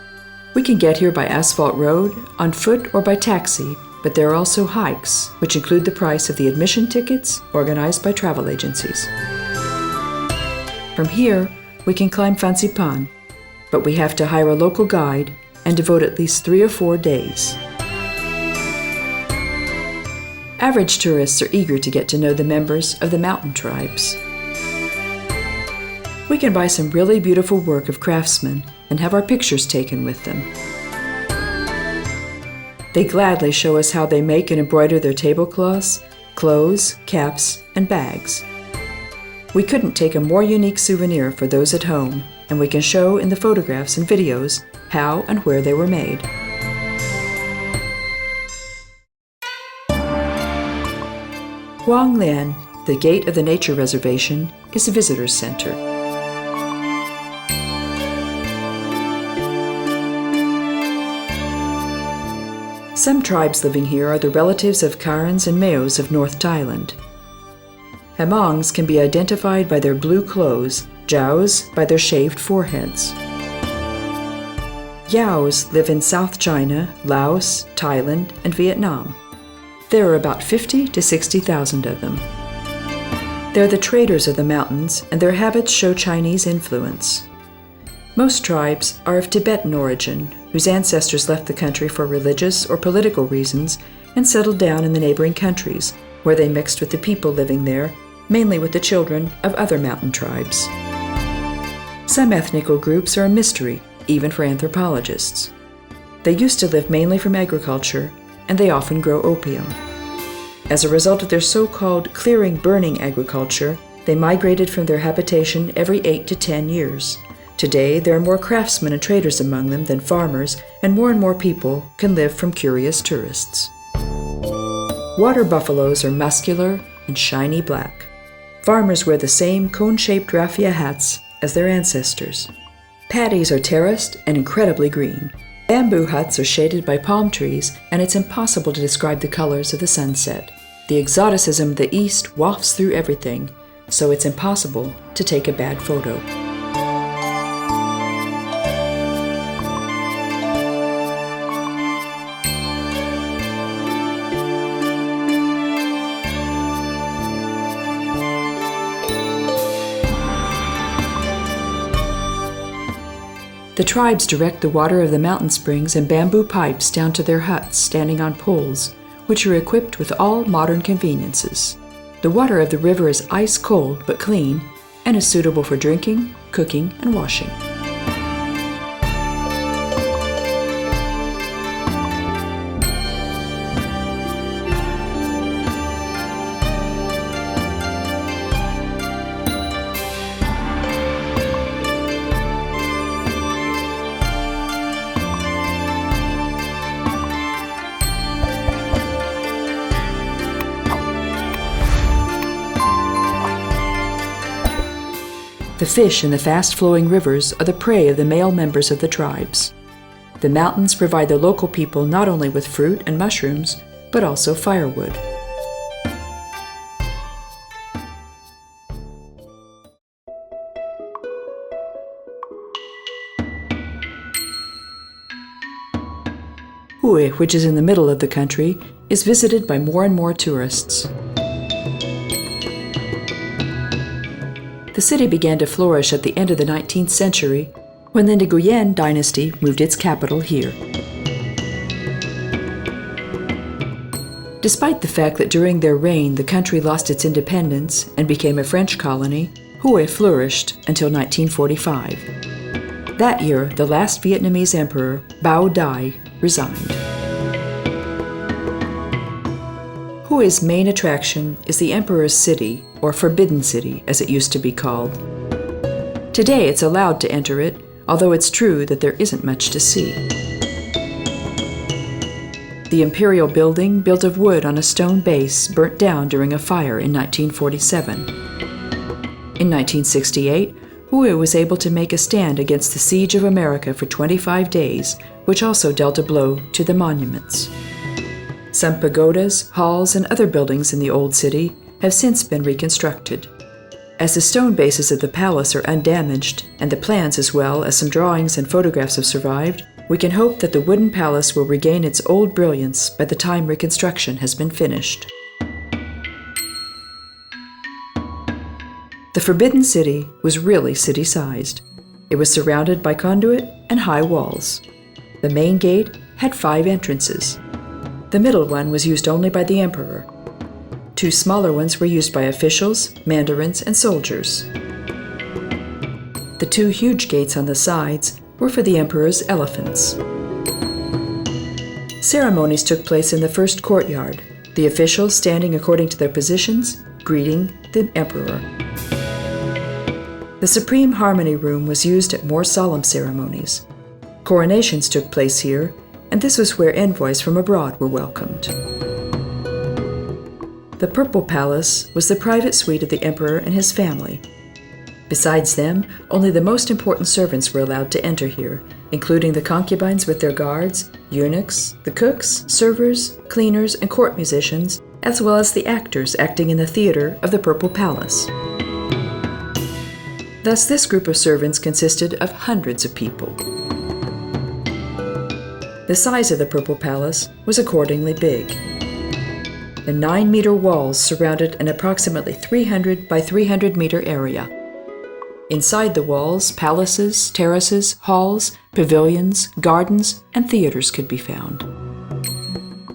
We can get here by asphalt road, on foot, or by taxi, but there are also hikes, which include the price of the admission tickets organized by travel agencies. From here, we can climb Fansipan, but we have to hire a local guide and devote at least 3 or 4 days. Average tourists are eager to get to know the members of the mountain tribes. We can buy some really beautiful work of craftsmen and have our pictures taken with them. They gladly show us how they make and embroider their tablecloths, clothes, caps, and bags. We couldn't take a more unique souvenir for those at home, and we can show in the photographs and videos how and where they were made. Huang Lian, the gate of the nature reservation, is a visitor's center. Some tribes living here are the relatives of Karens and Meos of North Thailand. Hmongs can be identified by their blue clothes, Jaos by their shaved foreheads. Yaos live in South China, Laos, Thailand, and Vietnam. There are about 50 to 60,000 of them. They're the traders of the mountains, and their habits show Chinese influence. Most tribes are of Tibetan origin, whose ancestors left the country for religious or political reasons and settled down in the neighboring countries, where they mixed with the people living there, mainly with the children of other mountain tribes. Some ethnical groups are a mystery, even for anthropologists. They used to live mainly from agriculture, and they often grow opium. As a result of their so-called clearing-burning agriculture, they migrated from their habitation every 8 to 10 years. Today, there are more craftsmen and traders among them than farmers, and more people can live from curious tourists. Water buffaloes are muscular and shiny black. Farmers wear the same cone-shaped raffia hats as their ancestors. Paddies are terraced and incredibly green. Bamboo huts are shaded by palm trees, and it's impossible to describe the colors of the sunset. The exoticism of the East wafts through everything, so it's impossible to take a bad photo. The tribes direct the water of the mountain springs in bamboo pipes down to their huts standing on poles, which are equipped with all modern conveniences. The water of the river is ice cold but clean and is suitable for drinking, cooking, and washing. The fish in the fast-flowing rivers are the prey of the male members of the tribes. The mountains provide the local people not only with fruit and mushrooms, but also firewood. Hue, which is in the middle of the country, is visited by more and more tourists. The city began to flourish at the end of the 19th century when the Nguyen dynasty moved its capital here. Despite the fact that during their reign the country lost its independence and became a French colony, Hue flourished until 1945. That year, the last Vietnamese emperor, Bao Dai, resigned. Hue's main attraction is the Emperor's City, or Forbidden City, as it used to be called. Today it's allowed to enter it, although it's true that there isn't much to see. The imperial building, built of wood on a stone base, burnt down during a fire in 1947. In 1968, Hue was able to make a stand against the siege of America for 25 days, which also dealt a blow to the monuments. Some pagodas, halls, and other buildings in the old city have since been reconstructed. As the stone bases of the palace are undamaged, and the plans as well as some drawings and photographs have survived, We can hope that the wooden palace will regain its old brilliance by the time reconstruction has been finished. The Forbidden City was really city-sized. It was surrounded by conduit and high walls. The main gate had 5 entrances. The middle one was used only by the emperor. 2 smaller ones were used by officials, mandarins, and soldiers. The 2 huge gates on the sides were for the emperor's elephants. Ceremonies took place in the first courtyard, the officials standing according to their positions, greeting the emperor. The Supreme Harmony Room was used at more solemn ceremonies. Coronations took place here, and this was where envoys from abroad were welcomed. The Purple Palace was the private suite of the emperor and his family. Besides them, only the most important servants were allowed to enter here, including the concubines with their guards, eunuchs, the cooks, servers, cleaners, and court musicians, as well as the actors acting in the theater of the Purple Palace. Thus, this group of servants consisted of hundreds of people. The size of the Purple Palace was accordingly big. The 9-meter walls surrounded an approximately 300 by 300 meter area. Inside the walls, palaces, terraces, halls, pavilions, gardens, and theaters could be found.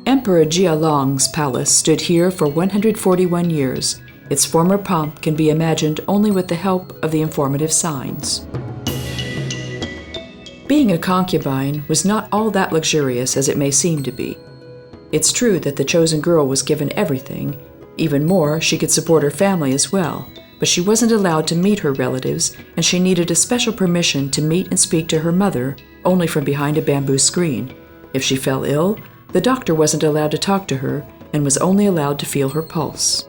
Emperor Jia Long's palace stood here for 141 years. Its former pomp can be imagined only with the help of the informative signs. Being a concubine was not all that luxurious as it may seem to be. It's true that the chosen girl was given everything. Even more, she could support her family as well, but she wasn't allowed to meet her relatives, and she needed a special permission to meet and speak to her mother only from behind a bamboo screen. If she fell ill, the doctor wasn't allowed to talk to her and was only allowed to feel her pulse.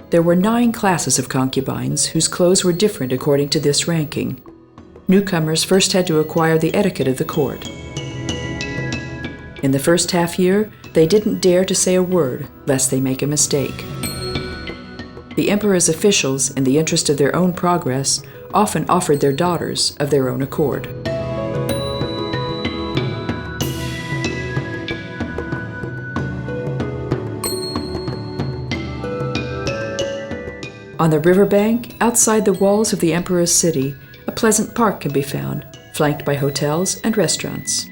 There were 9 classes of concubines whose clothes were different according to this ranking. Newcomers first had to acquire the etiquette of the court. In the first half year, they didn't dare to say a word lest they make a mistake. The emperor's officials, in the interest of their own progress, often offered their daughters of their own accord. On the riverbank, outside the walls of the emperor's city, a pleasant park can be found, flanked by hotels and restaurants.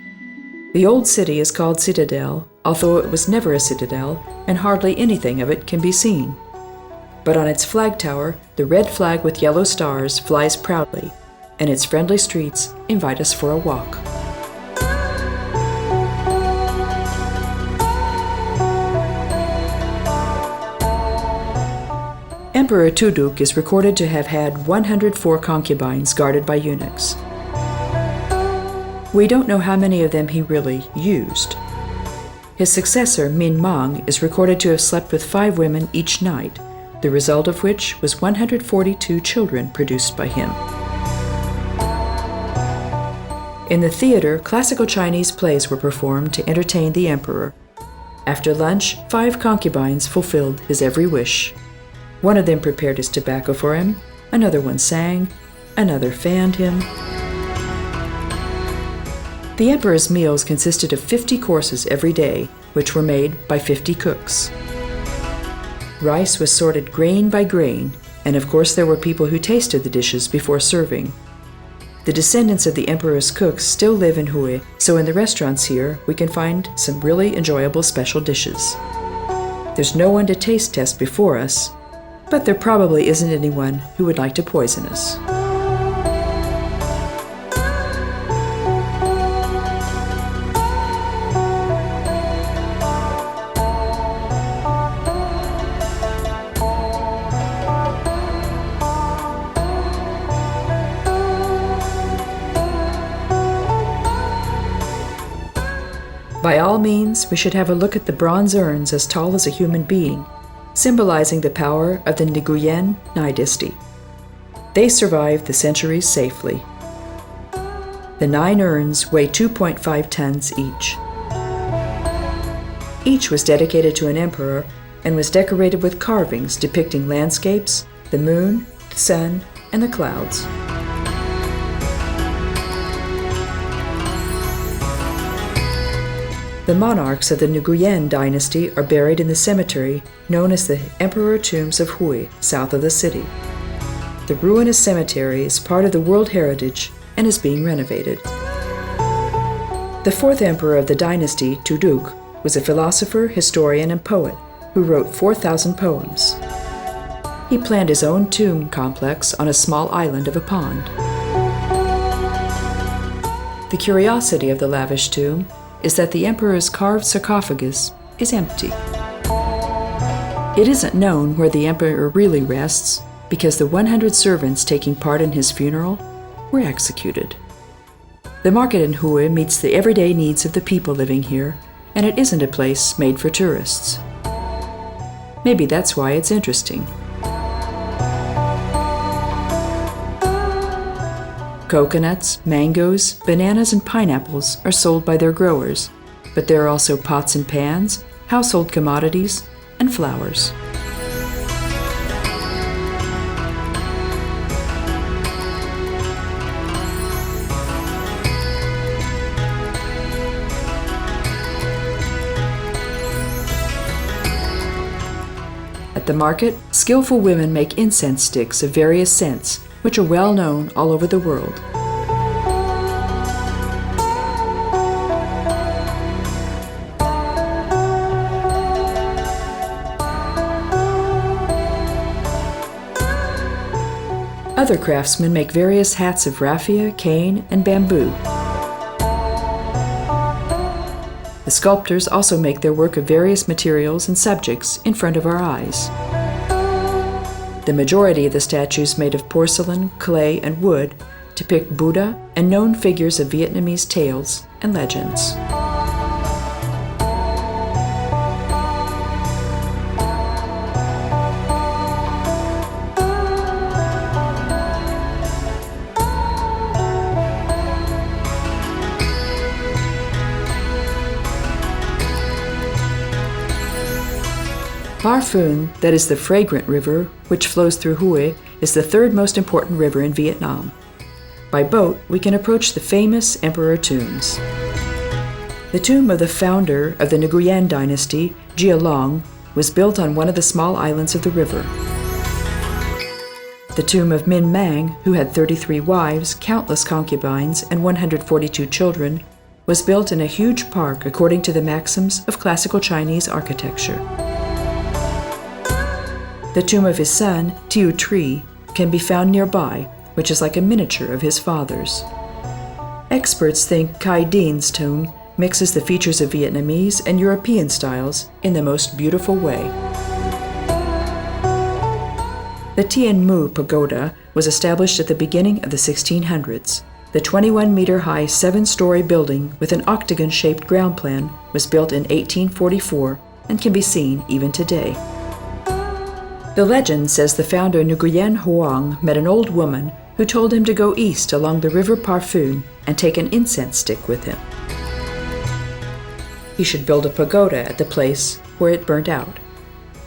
The old city is called Citadel, although it was never a citadel, and hardly anything of it can be seen. But on its flag tower, the red flag with yellow stars flies proudly, and its friendly streets invite us for a walk. Emperor Tuduk is recorded to have had 104 concubines guarded by eunuchs. We don't know how many of them he really used. His successor, Min Mang, is recorded to have slept with 5 women each night, the result of which was 142 children produced by him. In the theater, classical Chinese plays were performed to entertain the emperor. After lunch, 5 concubines fulfilled his every wish. One of them prepared his tobacco for him, another one sang, another fanned him. The emperor's meals consisted of 50 courses every day, which were made by 50 cooks. Rice was sorted grain by grain, and of course there were people who tasted the dishes before serving. The descendants of the emperor's cooks still live in Hue, so in the restaurants here we can find some really enjoyable special dishes. There's no one to taste test before us, but there probably isn't anyone who would like to poison us. By all means, we should have a look at the bronze urns as tall as a human being, symbolizing the power of the Nguyen dynasty. They survived the centuries safely. The 9 urns weigh 2.5 tons each. Each was dedicated to an emperor and was decorated with carvings depicting landscapes, the moon, the sun, and the clouds. The monarchs of the Nguyen dynasty are buried in the cemetery known as the Emperor Tombs of Hue, south of the city. The ruinous cemetery is part of the World Heritage and is being renovated. The fourth emperor of the dynasty, Tuduk, was a philosopher, historian, and poet who wrote 4,000 poems. He planned his own tomb complex on a small island of a pond. The curiosity of the lavish tomb is that the emperor's carved sarcophagus is empty. It isn't known where the emperor really rests because the 100 servants taking part in his funeral were executed. The market in Hue meets the everyday needs of the people living here, and it isn't a place made for tourists. Maybe that's why it's interesting. Coconuts, mangoes, bananas, and pineapples are sold by their growers, but there are also pots and pans, household commodities, and flowers. At the market, skillful women make incense sticks of various scents, which are well known all over the world. Other craftsmen make various hats of raffia, cane, and bamboo. The sculptors also make their work of various materials and subjects in front of our eyes. The majority of the statues made of porcelain, clay, and wood depict Buddha and known figures of Vietnamese tales and legends. Par Phun, that is the fragrant river which flows through Hue, is the third most important river in Vietnam. By boat, we can approach the famous emperor tombs. The tomb of the founder of the Nguyen dynasty, Gia Long, was built on one of the small islands of the river. The tomb of Minh Mang, who had 33 wives, countless concubines, and 142 children, was built in a huge park according to the maxims of classical Chinese architecture. The tomb of his son, Thieu Tri, can be found nearby, which is like a miniature of his father's. Experts think Khai Dien's tomb mixes the features of Vietnamese and European styles in the most beautiful way. The Tien Mu Pagoda was established at the beginning of the 1600s. The 21-meter-high, 7-story building with an octagon-shaped ground plan was built in 1844 and can be seen even today. The legend says the founder Nguyen Hoang met an old woman who told him to go east along the river Par Phun and take an incense stick with him. He should build a pagoda at the place where it burnt out,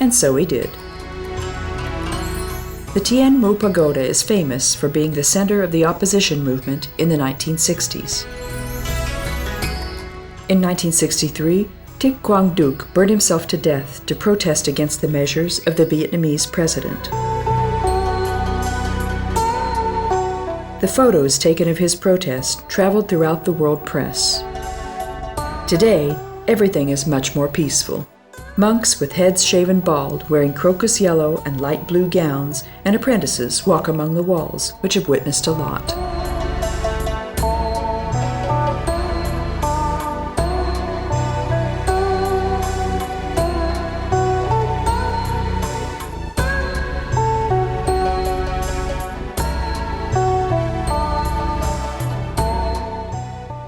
and so he did. The Tien Mu Pagoda is famous for being the center of the opposition movement in the 1960s. In 1963, Thich Quang Duc burned himself to death to protest against the measures of the Vietnamese president. The photos taken of his protest traveled throughout the world press. Today, everything is much more peaceful. Monks with heads shaven bald, wearing crocus yellow and light blue gowns, and apprentices walk among the walls, which have witnessed a lot.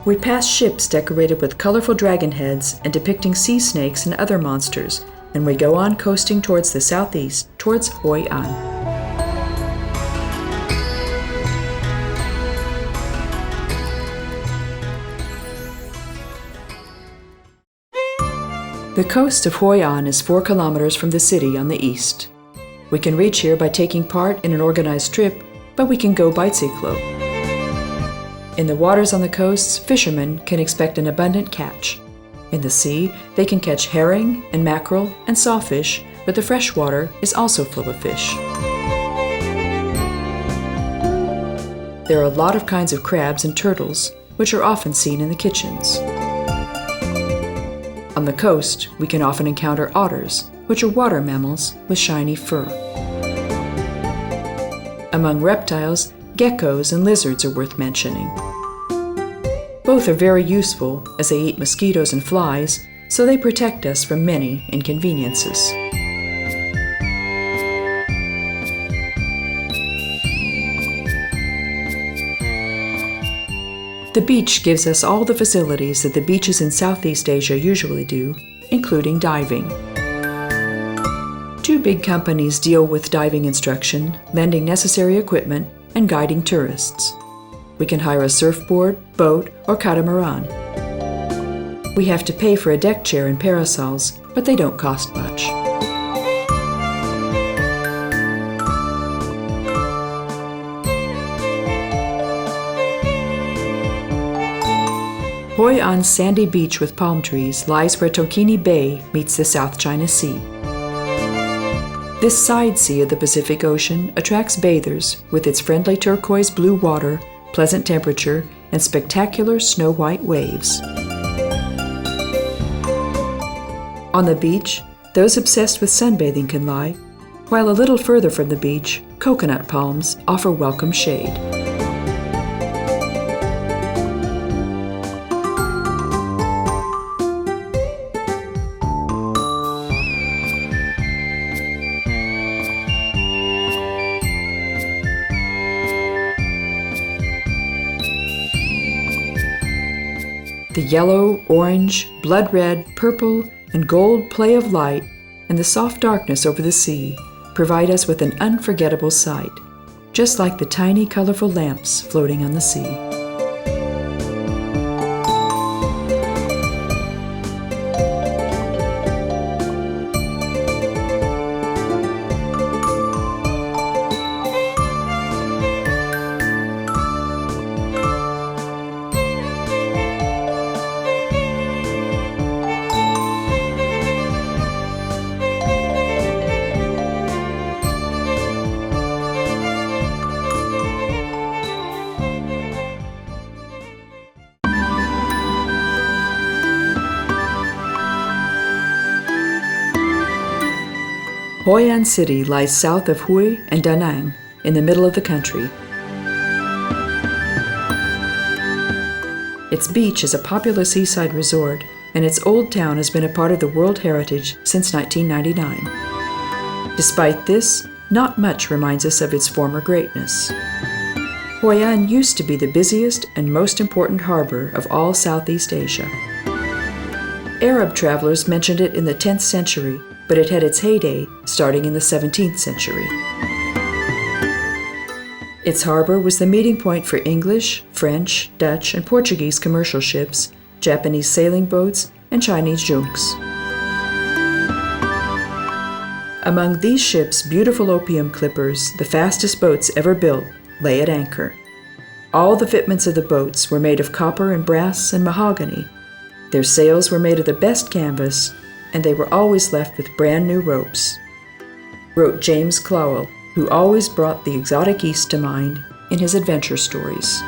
We pass ships decorated with colorful dragon heads and depicting sea snakes and other monsters, and we go on coasting towards the southeast, towards Hoi An. The coast of Hoi An is 4 kilometers from the city on the east. We can reach here by taking part in an organized trip, but we can go by cyclo. In the waters on the coasts, fishermen can expect an abundant catch. In the sea, they can catch herring and mackerel and sawfish, but the fresh water is also full of fish. There are a lot of kinds of crabs and turtles, which are often seen in the kitchens. On the coast, we can often encounter otters, which are water mammals with shiny fur. Among reptiles, geckos and lizards are worth mentioning. Both are very useful as they eat mosquitoes and flies, so they protect us from many inconveniences. The beach gives us all the facilities that the beaches in Southeast Asia usually do, including diving. Two big companies deal with diving instruction, lending necessary equipment, and guiding tourists. We can hire a surfboard, boat, or catamaran. We have to pay for a deck chair and parasols, but they don't cost much. Hoi An's sandy beach with palm trees lies where Tokini Bay meets the South China Sea. This side sea of the Pacific Ocean attracts bathers with its friendly turquoise blue water, pleasant temperature, and spectacular snow-white waves. On the beach, those obsessed with sunbathing can lie, while a little further from the beach, coconut palms offer welcome shade. The yellow, orange, blood red, purple, and gold play of light and the soft darkness over the sea provide us with an unforgettable sight, just like the tiny, colorful lamps floating on the sea. Hoi An City lies south of Hue and Da Nang, in the middle of the country. Its beach is a popular seaside resort, and its old town has been a part of the World Heritage since 1999. Despite this, not much reminds us of its former greatness. Hoi An used to be the busiest and most important harbor of all Southeast Asia. Arab travelers mentioned it in the 10th century, but it had its heyday starting in the 17th century. Its harbor was the meeting point for English, French, Dutch, and Portuguese commercial ships, Japanese sailing boats, and Chinese junks. Among these ships, beautiful opium clippers, the fastest boats ever built, lay at anchor. All the fitments of the boats were made of copper and brass and mahogany. Their sails were made of the best canvas, and they were always left with brand new ropes, wrote James Clowell, who always brought the exotic East to mind in his adventure stories.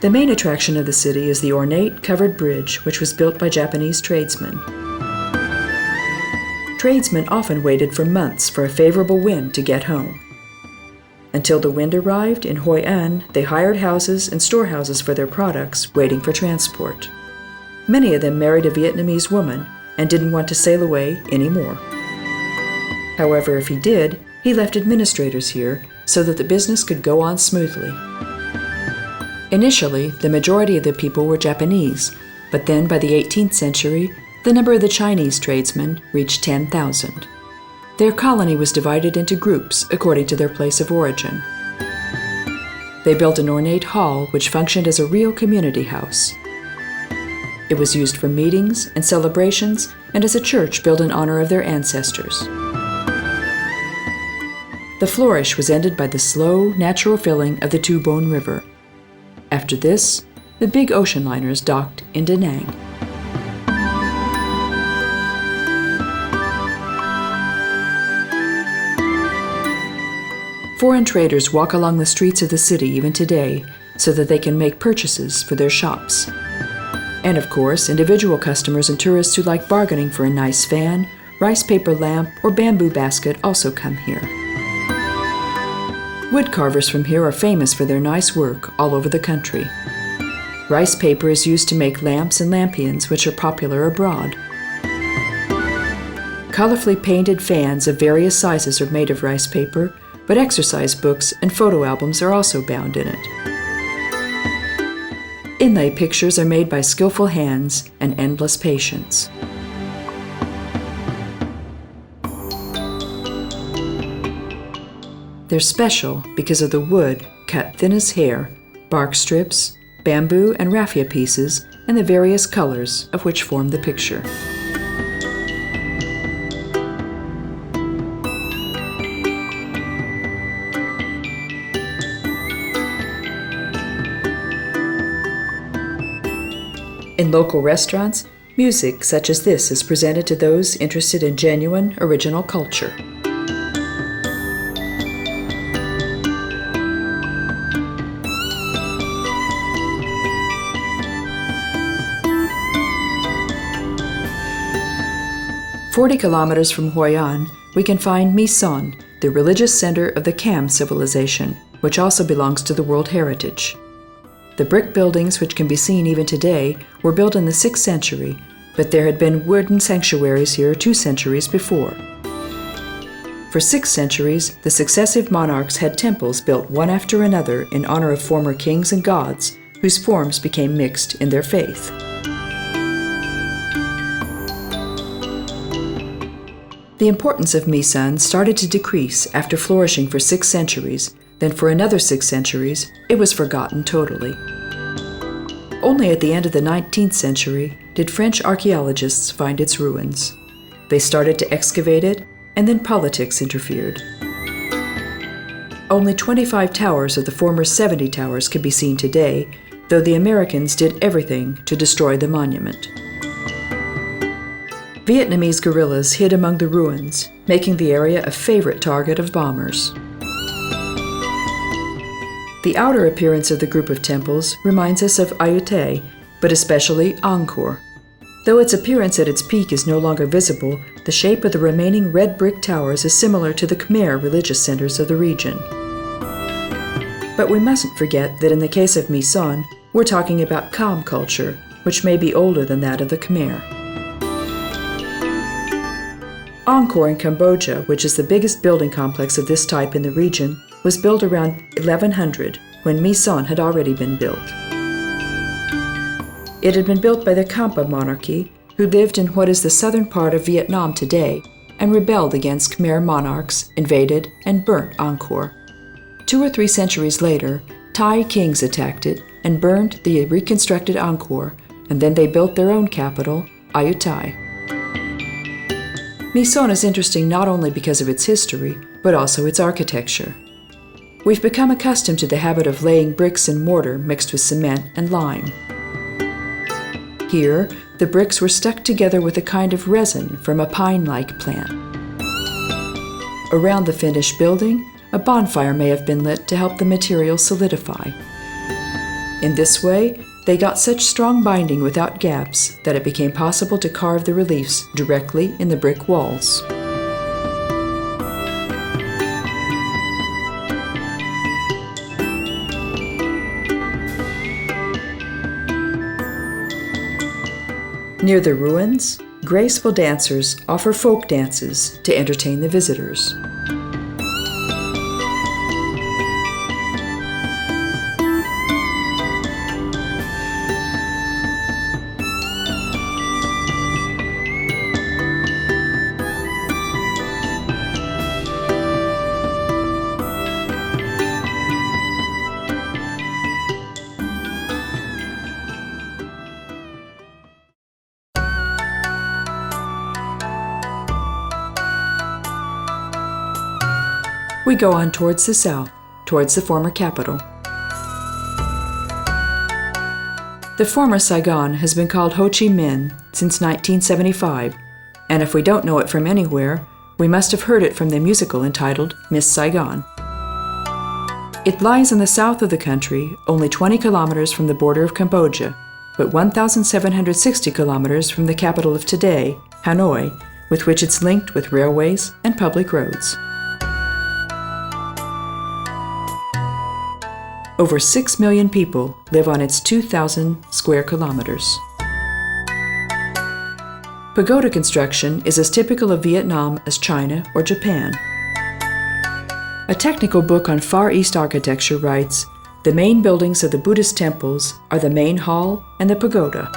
The main attraction of the city is the ornate covered bridge, which was built by Japanese tradesmen. Tradesmen often waited for months for a favorable wind to get home. Until the wind arrived in Hoi An, they hired houses and storehouses for their products, waiting for transport. Many of them married a Vietnamese woman and didn't want to sail away anymore. However, if he did, he left administrators here so that the business could go on smoothly. Initially, the majority of the people were Japanese, but then by the 18th century, the number of the Chinese tradesmen reached 10,000. Their colony was divided into groups according to their place of origin. They built an ornate hall which functioned as a real community house. It was used for meetings and celebrations and as a church built in honor of their ancestors. the flourish was ended by the slow, natural filling of the Two-Bone River. After this, the big ocean liners docked in Da Nang. Foreign traders walk along the streets of the city even today so that they can make purchases for their shops. And of course, individual customers and tourists who like bargaining for a nice fan, rice paper lamp, or bamboo basket also come here. Wood carvers from here are famous for their nice work all over the country. Rice paper is used to make lamps and lampions, which are popular abroad. Colorfully painted fans of various sizes are made of rice paper, but exercise books and photo albums are also bound in it. Inlay pictures are made by skillful hands and endless patience. They're special because of the wood cut thin as hair, bark strips, bamboo and raffia pieces, and the various colors of which form the picture. In local restaurants, music such as this is presented to those interested in genuine, original culture. "40 kilometers from Hoi An, we can find My Son, the religious center of the Kam civilization, which also belongs to the World Heritage. The brick buildings, which can be seen even today, were built in the 6th century, but there had been wooden sanctuaries here 2 centuries before. For 6 centuries, the successive monarchs had temples built one after another in honor of former kings and gods, whose forms became mixed in their faith. The importance of My Son started to decrease after flourishing for 6 centuries. Then for another 6 centuries, it was forgotten totally. Only at the end of the 19th century did French archaeologists find its ruins. They started to excavate it, and then politics interfered. Only 25 towers of the former 70 towers can be seen today, though the Americans did everything to destroy the monument. Vietnamese guerrillas hid among the ruins, making the area a favorite target of bombers. The outer appearance of the group of temples reminds us of Ayutthaya, but especially Angkor. Though its appearance at its peak is no longer visible, the shape of the remaining red brick towers is similar to the Khmer religious centers of the region. But we mustn't forget that in the case of My Son, we're talking about Kham culture, which may be older than that of the Khmer. Angkor in Cambodia, which is the biggest building complex of this type in the region, was built around 1100, when My Son had already been built. It had been built by the Kampa monarchy, who lived in what is the southern part of Vietnam today, and rebelled against Khmer monarchs, invaded, and burnt Angkor. 2 or 3 centuries later, Thai kings attacked it and burned the reconstructed Angkor, and then they built their own capital, Ayutthaya. My Son is interesting not only because of its history, but also its architecture. We've become accustomed to the habit of laying bricks and mortar mixed with cement and lime. Here, the bricks were stuck together with a kind of resin from a pine-like plant. Around the finished building, a bonfire may have been lit to help the material solidify. In this way, they got such strong binding without gaps that it became possible to carve the reliefs directly in the brick walls. Near the ruins, graceful dancers offer folk dances to entertain the visitors. we go on towards the south, towards the former capital. The former Saigon has been called Ho Shi Minh since 1975, and if we don't know it from anywhere, we must have heard it from the musical entitled Miss Saigon. It lies in the south of the country, only 20 kilometers from the border of Cambodia, but 1,760 kilometers from the capital of today, Hanoi, with which it's linked with railways and public roads. Over 6 million people live on its 2,000 square kilometers. Pagoda construction is as typical of Vietnam as China or Japan. A technical book on Far East architecture writes, "The main buildings of the Buddhist temples are the main hall and the pagoda."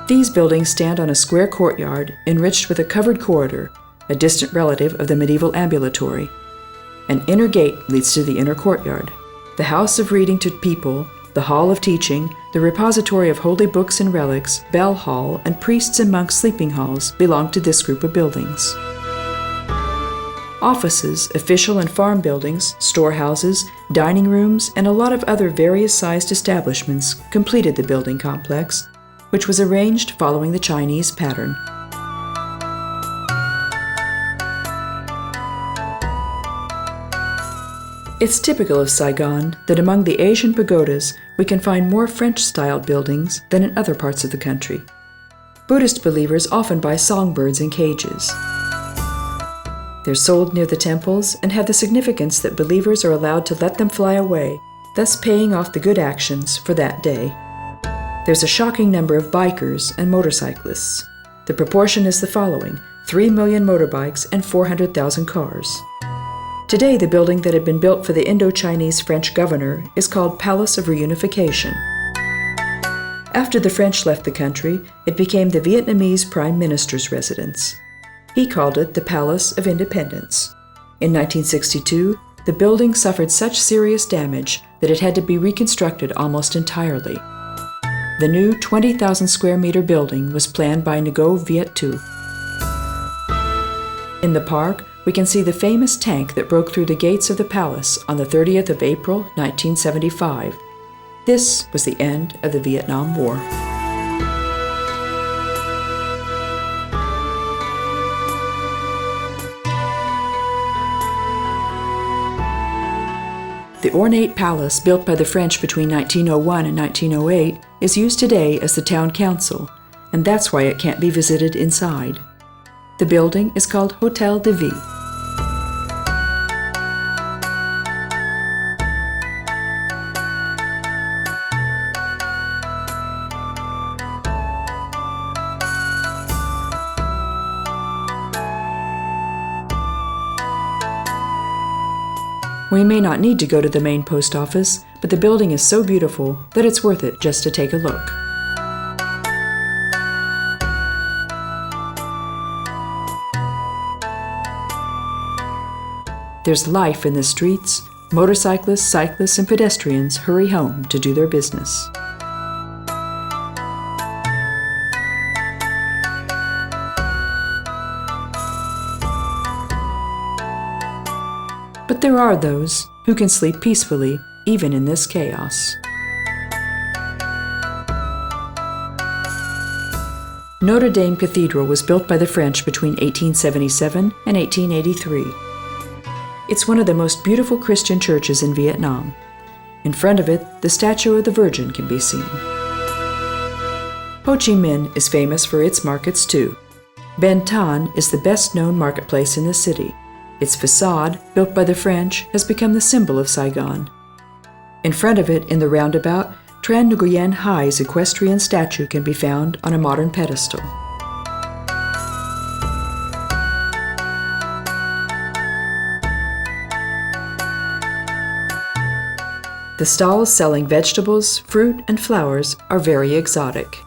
These buildings stand on a square courtyard enriched with a covered corridor, a distant relative of the medieval ambulatory. An inner gate leads to the inner courtyard. The house of reading to people, the hall of teaching, the repository of holy books and relics, bell hall, and priests and monks' sleeping halls belong to this group of buildings. Offices, official and farm buildings, storehouses, dining rooms, and a lot of other various-sized establishments completed the building complex, which was arranged following the Chinese pattern. It's typical of Saigon that among the Asian pagodas we can find more French-styled buildings than in other parts of the country. Buddhist believers often buy songbirds in cages. They're sold near the temples and have the significance that believers are allowed to let them fly away, thus paying off the good actions for that day. There's a shocking number of bikers and motorcyclists. The proportion is the following: 3 million motorbikes and 400,000 cars. Today, the building that had been built for the Indo-Chinese French governor is called Palace of Reunification. After the French left the country, it became the Vietnamese Prime Minister's residence. He called it the Palace of Independence. In 1962, the building suffered such serious damage that it had to be reconstructed almost entirely. The new 20,000 square meter building was planned by Ngo Viet Thu. In the park, we can see the famous tank that broke through the gates of the palace on the 30th of April, 1975. This was the end of the Vietnam War. The ornate palace built by the French between 1901 and 1908 is used today as the town council, and that's why it can't be visited inside. The building is called Hotel de Ville. We may not need to go to the main post office, but the building is so beautiful that it's worth it just to take a look. There's life in the streets. Motorcyclists, cyclists, and pedestrians hurry home to do their business. But there are those who can sleep peacefully, even in this chaos. Notre Dame Cathedral was built by the French between 1877 and 1883. It's one of the most beautiful Christian churches in Vietnam. In front of it, the statue of the Virgin can be seen. Ho Chi Minh is famous for its markets too. Ben Thanh is the best-known marketplace in the city. Its facade, built by the French, has become the symbol of Saigon. In front of it, in the roundabout, Tran Nguyen Hai's equestrian statue can be found on a modern pedestal. The stalls selling vegetables, fruit, and flowers are very exotic.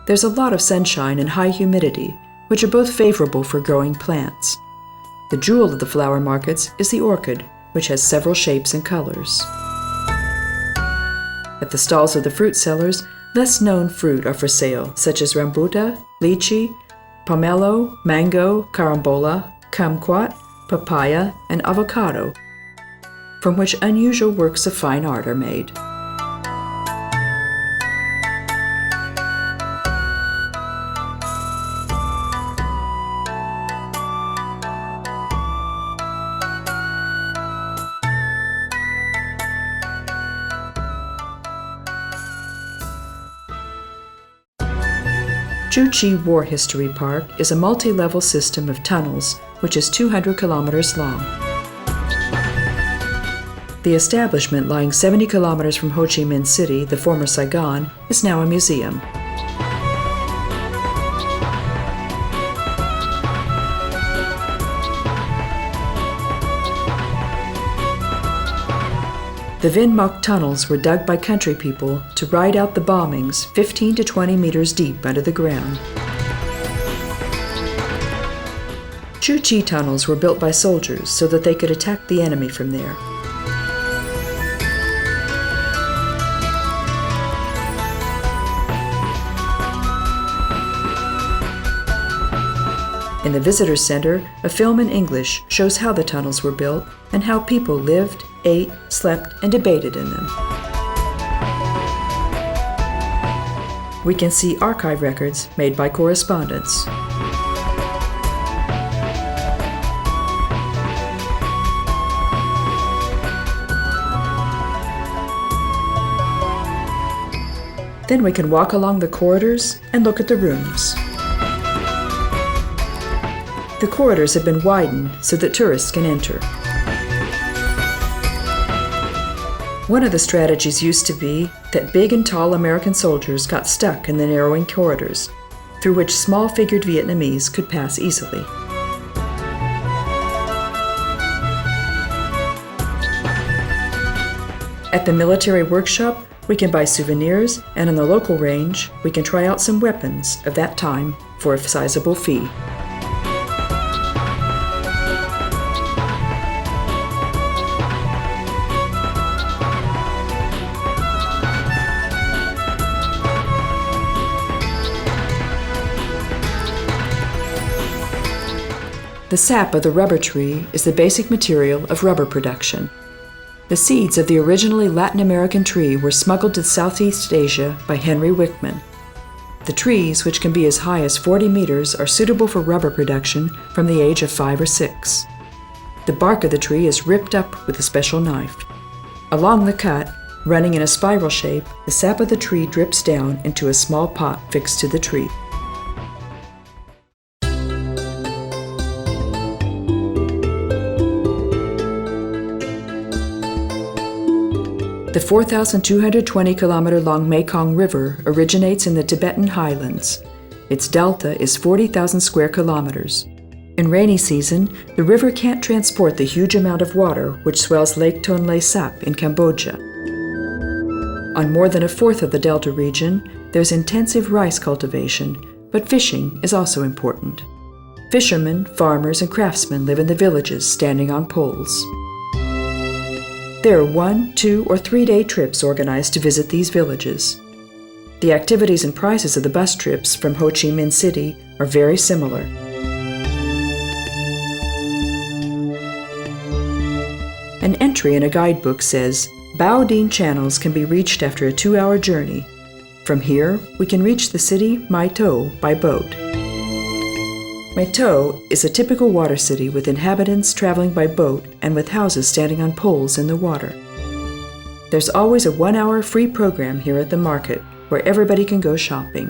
There's a lot of sunshine and high humidity, which are both favorable for growing plants. The jewel of the flower markets is the orchid, which has several shapes and colors. At the stalls of the fruit sellers, less-known fruit are for sale, such as rambutan, lychee, pomelo, mango, carambola, kumquat, papaya, and avocado, from which unusual works of fine art are made. Chu Chi War History Park is a multi-level system of tunnels which is 200 kilometers long. The establishment, lying 70 kilometers from Ho Chi Minh City, the former Saigon, is now a museum. The Vinh Moc tunnels were dug by country people to ride out the bombings 15 to 20 meters deep under the ground. Chu Chi tunnels were built by soldiers so that they could attack the enemy from there. In the Visitor Center, a film in English shows how the tunnels were built and how people lived, ate, slept, and debated in them. We can see archive records made by correspondents. Then we can walk along the corridors and look at the rooms. The corridors have been widened so that tourists can enter. One of the strategies used to be that big and tall American soldiers got stuck in the narrowing corridors, through which small-figured Vietnamese could pass easily. At the military workshop, we can buy souvenirs, and in the local range, we can try out some weapons of that time for a sizable fee. The sap of the rubber tree is the basic material of rubber production. The seeds of the originally Latin American tree were smuggled to Southeast Asia by Henry Wickman. The trees, which can be as high as 40 meters, are suitable for rubber production from the age of 5 or 6. The bark of the tree is ripped up with a special knife. Along the cut, running in a spiral shape, the sap of the tree drips down into a small pot fixed to the tree. The 4,220-kilometer-long Mekong River originates in the Tibetan highlands. Its delta is 40,000 square kilometers. In rainy season, the river can't transport the huge amount of water which swells Lake Tonle Sap in Cambodia. On more than a fourth of the delta region, there's intensive rice cultivation, but fishing is also important. Fishermen, farmers, and craftsmen live in the villages standing on poles. There are 1, 2, or 3-day trips organized to visit these villages. The activities and prices of the bus trips from Ho Chi Minh City are very similar. An entry in a guidebook says, Bao Dinh channels can be reached after a 2-hour journey. From here, we can reach the city My Tho by boat. My Tho is a typical water city with inhabitants traveling by boat and with houses standing on poles in the water. There's always a 1-hour free program here at the market where everybody can go shopping.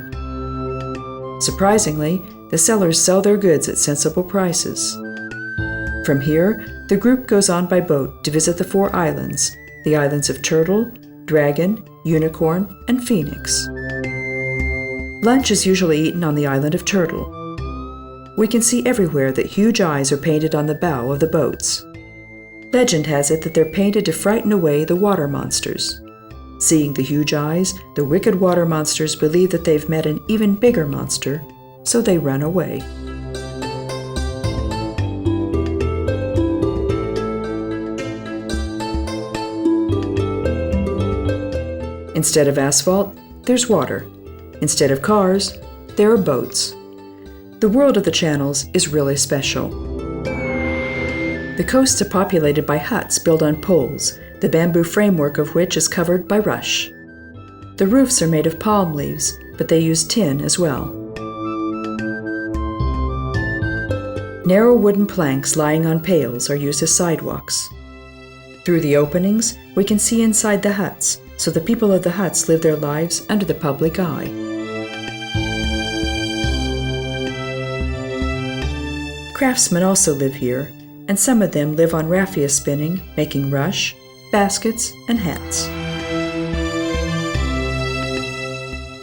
Surprisingly, the sellers sell their goods at sensible prices. From here, the group goes on by boat to visit the 4 islands, the islands of Turtle, Dragon, Unicorn, and Phoenix. Lunch is usually eaten on the island of Turtle. We can see everywhere that huge eyes are painted on the bow of the boats. Legend has it that they're painted to frighten away the water monsters. Seeing the huge eyes, the wicked water monsters believe that they've met an even bigger monster, so they run away. Instead of asphalt, there's water. Instead of cars, there are boats. The world of the channels is really special. The coasts are populated by huts built on poles, the bamboo framework of which is covered by rush. The roofs are made of palm leaves, but they use tin as well. Narrow wooden planks lying on pails are used as sidewalks. Through the openings, we can see inside the huts, so the people of the huts live their lives under the public eye. Craftsmen also live here, and some of them live on raffia spinning, making rush, baskets, and hats.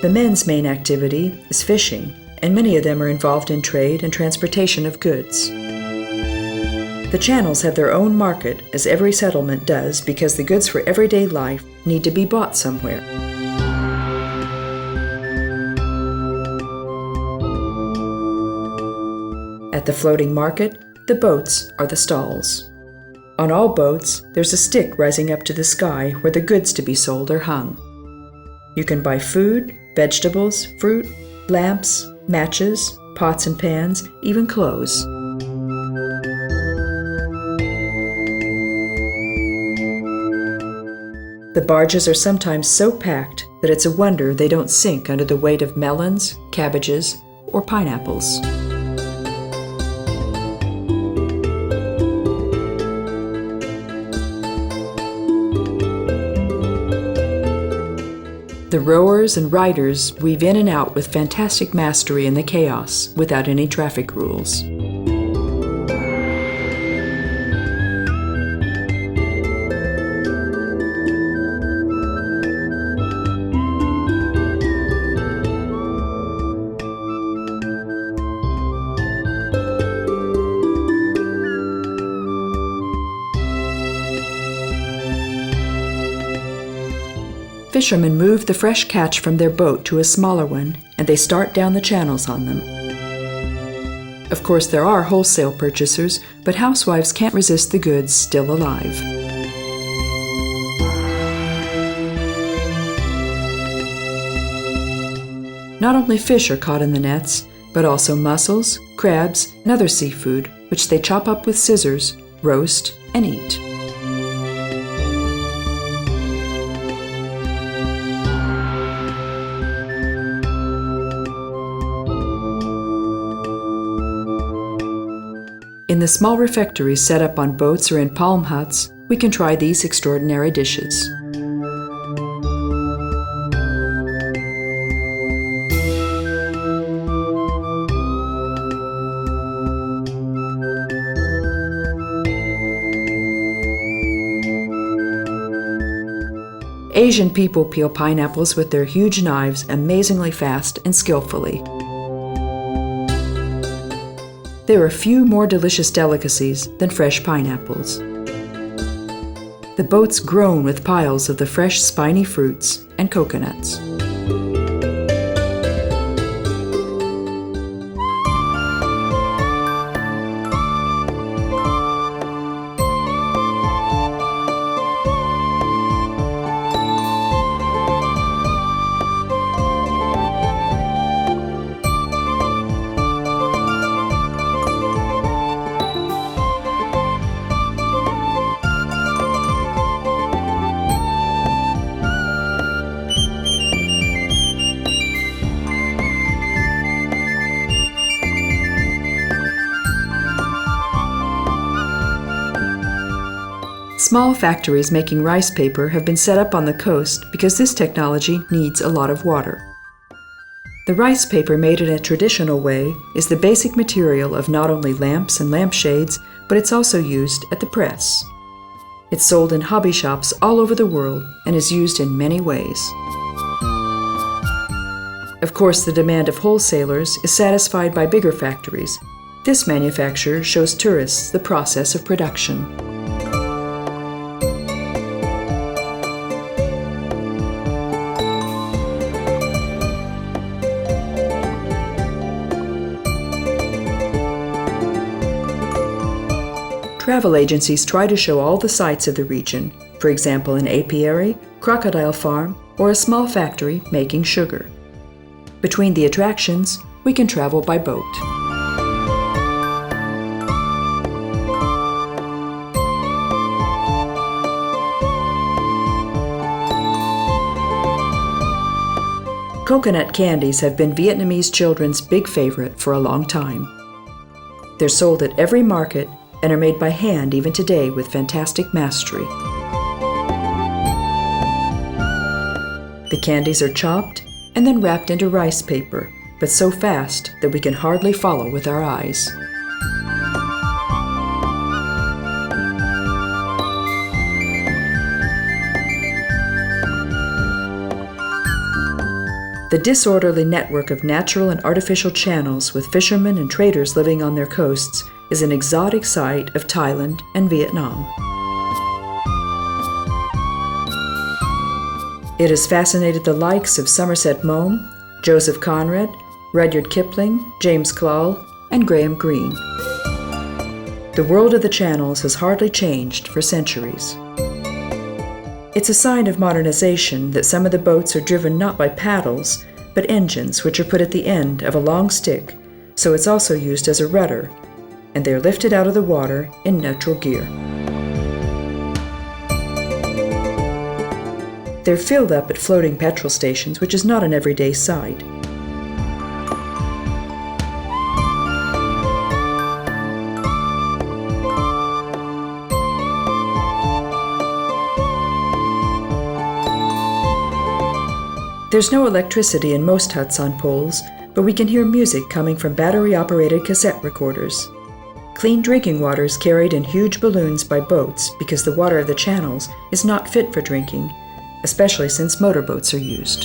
The men's main activity is fishing, and many of them are involved in trade and transportation of goods. The channels have their own market, as every settlement does, because the goods for everyday life need to be bought somewhere. At the floating market, the boats are the stalls. On all boats, there's a stick rising up to the sky where the goods to be sold are hung. You can buy food, vegetables, fruit, lamps, matches, pots and pans, even clothes. The barges are sometimes so packed that it's a wonder they don't sink under the weight of melons, cabbages, or pineapples. The rowers and riders weave in and out with fantastic mastery in the chaos without any traffic rules. Fishermen move the fresh catch from their boat to a smaller one, and they start down the channels on them. Of course, there are wholesale purchasers, but housewives can't resist the goods still alive. Not only fish are caught in the nets, but also mussels, crabs, and other seafood, which they chop up with scissors, roast, and eat. In the small refectories set up on boats or in palm huts, we can try these extraordinary dishes. Asian people peel pineapples with their huge knives amazingly fast and skillfully. There are few more delicious delicacies than fresh pineapples. The boats groan with piles of the fresh spiny fruits and coconuts. Small factories making rice paper have been set up on the coast because this technology needs a lot of water. The rice paper made in a traditional way is the basic material of not only lamps and lampshades, but it's also used at the press. It's sold in hobby shops all over the world and is used in many ways. Of course, the demand of wholesalers is satisfied by bigger factories. This manufacture shows tourists the process of production. Travel agencies try to show all the sights of the region, for example an apiary, crocodile farm, or a small factory making sugar. Between the attractions, we can travel by boat. Coconut candies have been Vietnamese children's big favorite for a long time. They're sold at every market and are made by hand even today with fantastic mastery. The candies are chopped and then wrapped into rice paper, but so fast that we can hardly follow with our eyes. The disorderly network of natural and artificial channels with fishermen and traders living on their coasts is an exotic sight of Thailand and Vietnam. It has fascinated the likes of Somerset Maugham, Joseph Conrad, Rudyard Kipling, James Cloll, and Graham Greene. The world of the channels has hardly changed for centuries. It's a sign of modernization that some of the boats are driven not by paddles, but engines which are put at the end of a long stick, so it's also used as a rudder, and they are lifted out of the water in neutral gear. They're filled up at floating petrol stations, which is not an everyday sight. There's no electricity in most huts on poles, but we can hear music coming from battery-operated cassette recorders. Clean drinking water is carried in huge balloons by boats because the water of the channels is not fit for drinking, especially since motorboats are used.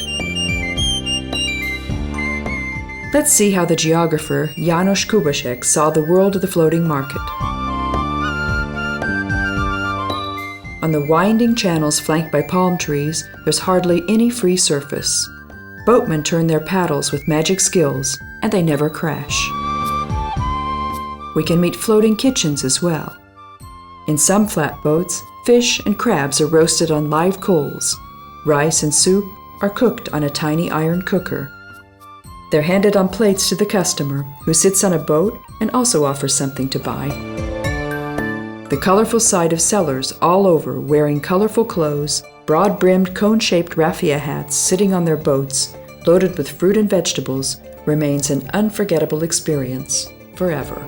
Let's see how the geographer Janusz Kubaszek saw the world of the floating market. On the winding channels flanked by palm trees, there's hardly any free surface. Boatmen turn their paddles with magic skills, and they never crash. We can meet floating kitchens as well. In some flatboats, fish and crabs are roasted on live coals. Rice and soup are cooked on a tiny iron cooker. They're handed on plates to the customer, who sits on a boat and also offers something to buy. The colorful sight of sellers all over wearing colorful clothes, broad-brimmed cone-shaped raffia hats sitting on their boats, loaded with fruit and vegetables, remains an unforgettable experience forever.